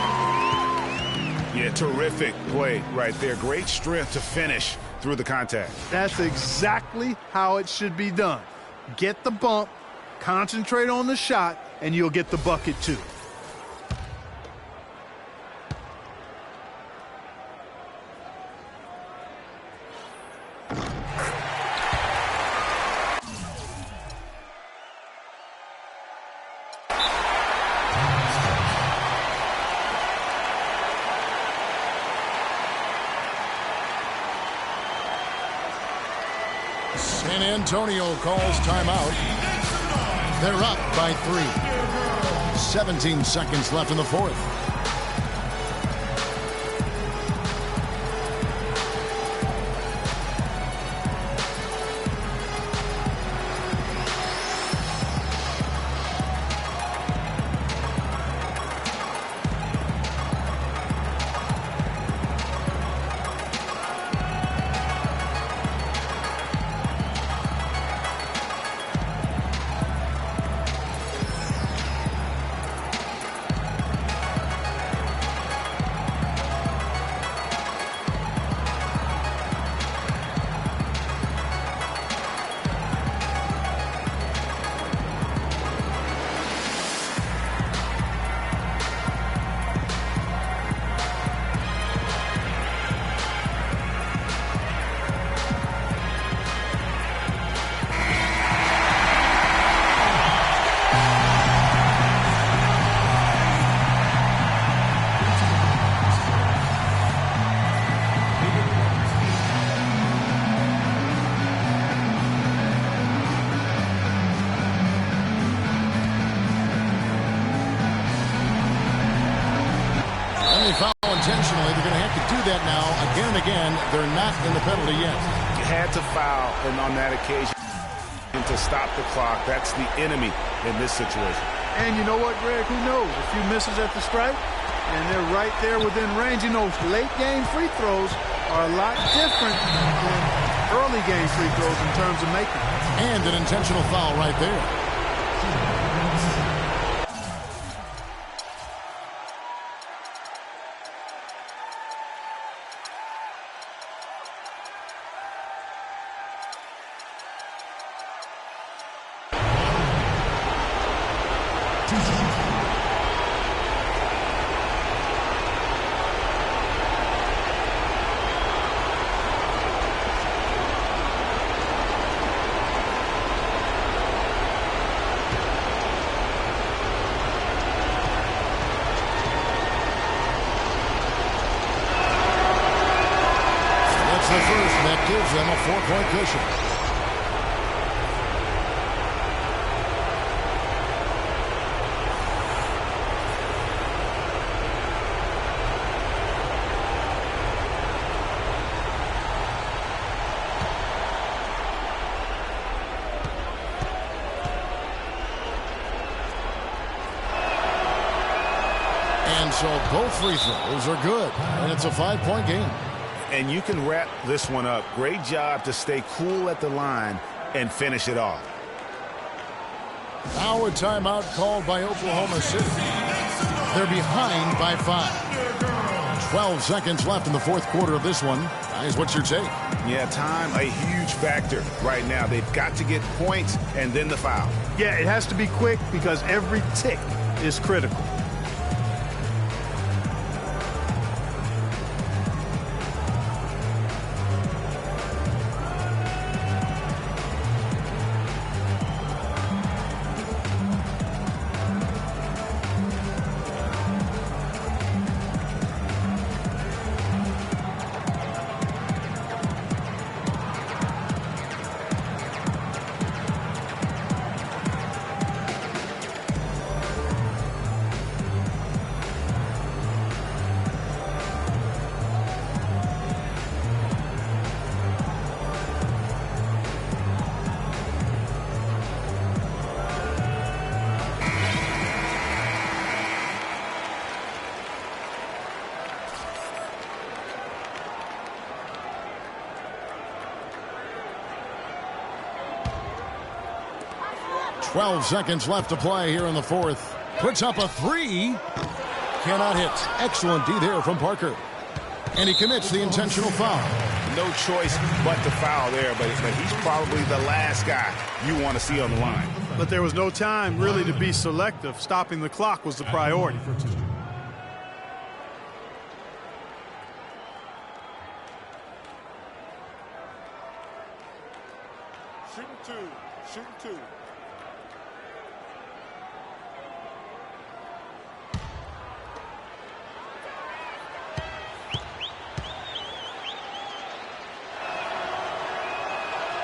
Yeah, terrific play right there. Great strength to finish through the contact. That's exactly how it should be done. Get the bump, concentrate on the shot, and you'll get the bucket too. San Antonio calls timeout. They're up by 3. 17 seconds left in the fourth. Intentionally, they're going to have to do that now again and again. They're not in the penalty yet. You had to foul, and on that occasion, to stop the clock. That's the enemy in this situation. And you know what, Greg? Who knows? A few misses at the stripe, and they're right there within range. You know, late-game free throws are a lot different than early-game free throws in terms of making. And an intentional foul right there. The first, and that gives them a 4-point cushion. And so both free throws are good, and it's a 5-point game. And you can wrap this one up. Great job to stay cool at the line and finish it off. Now a timeout called by Oklahoma City. They're behind by 5. 12 seconds left in the fourth quarter of this one. Guys, what's your take? Yeah, time, a huge factor right now. They've got to get points and then the foul. Yeah, it has to be quick because every tick is critical. .12 seconds left to play here in the fourth. Puts up a 3. Cannot hit. Excellent D there from Parker. And he commits the intentional foul. No choice but to foul there, but he's probably the last guy you want to see on the line. But there was no time really to be selective. Stopping the clock was the priority. Shooting two. Shooting two.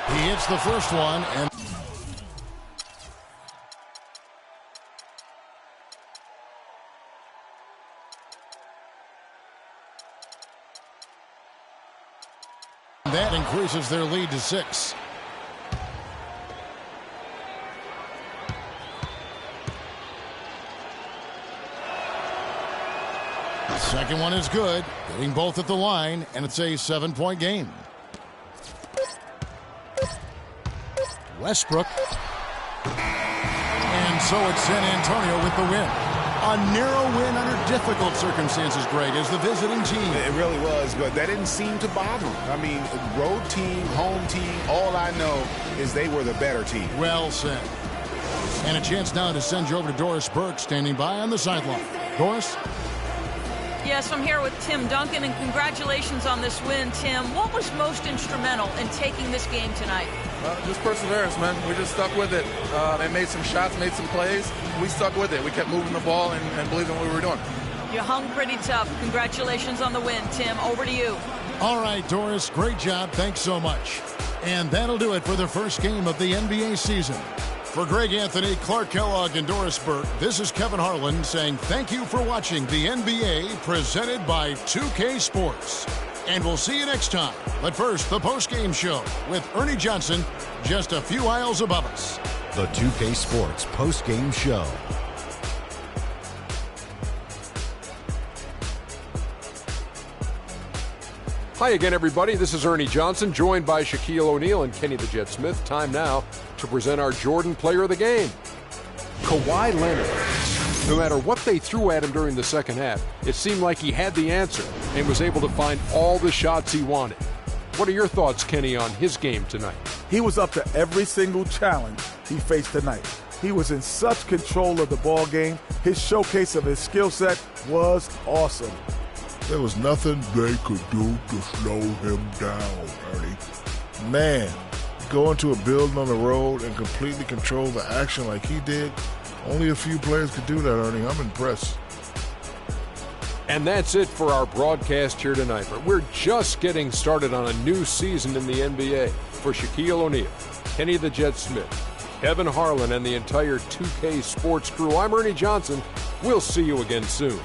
He hits the first one, and that increases their lead to 6. The second one is good, getting both at the line, and it's a 7-point game. Westbrook. And so it's San Antonio with the win. A narrow win under difficult circumstances, Greg, as the visiting team. It really was, but that didn't seem to bother them. I mean, road team, home team, all I know is they were the better team. Well said. And a chance now to send you over to Doris Burke, standing by on the sideline. Doris? Yes, I'm here with Tim Duncan, and congratulations on this win, Tim. What was most instrumental in taking this game tonight? Just perseverance, man. We just stuck with it. They made some shots, made some plays. We stuck with it. We kept moving the ball and believing what we were doing. You hung pretty tough. Congratulations on the win, Tim. Over to you. All right, Doris, great job. Thanks so much. And that'll do it for the first game of the NBA season. For Greg Anthony, Clark Kellogg, and Doris Burke, this is Kevin Harlan saying thank you for watching the NBA presented by 2K Sports. And we'll see you next time. But first, the post-game show with Ernie Johnson just a few aisles above us. The 2K Sports post-game show. Hi again, everybody. This is Ernie Johnson, joined by Shaquille O'Neal and Kenny the Jet Smith. Time now to present our Jordan Player of the Game. Kawhi Leonard. No matter what they threw at him during the second half, it seemed like he had the answer and was able to find all the shots he wanted. What are your thoughts, Kenny, on his game tonight? He was up to every single challenge he faced tonight. He was in such control of the ball game. His showcase of his skill set was awesome. There was nothing they could do to slow him down, Ernie. Man, going to a building on the road and completely control the action like he did, only a few players could do that, Ernie. I'm impressed. And that's it for our broadcast here tonight. But we're just getting started on a new season in the NBA. For Shaquille O'Neal, Kenny the Jet Smith, Kevin Harlan, and the entire 2K Sports crew, I'm Ernie Johnson. We'll see you again soon.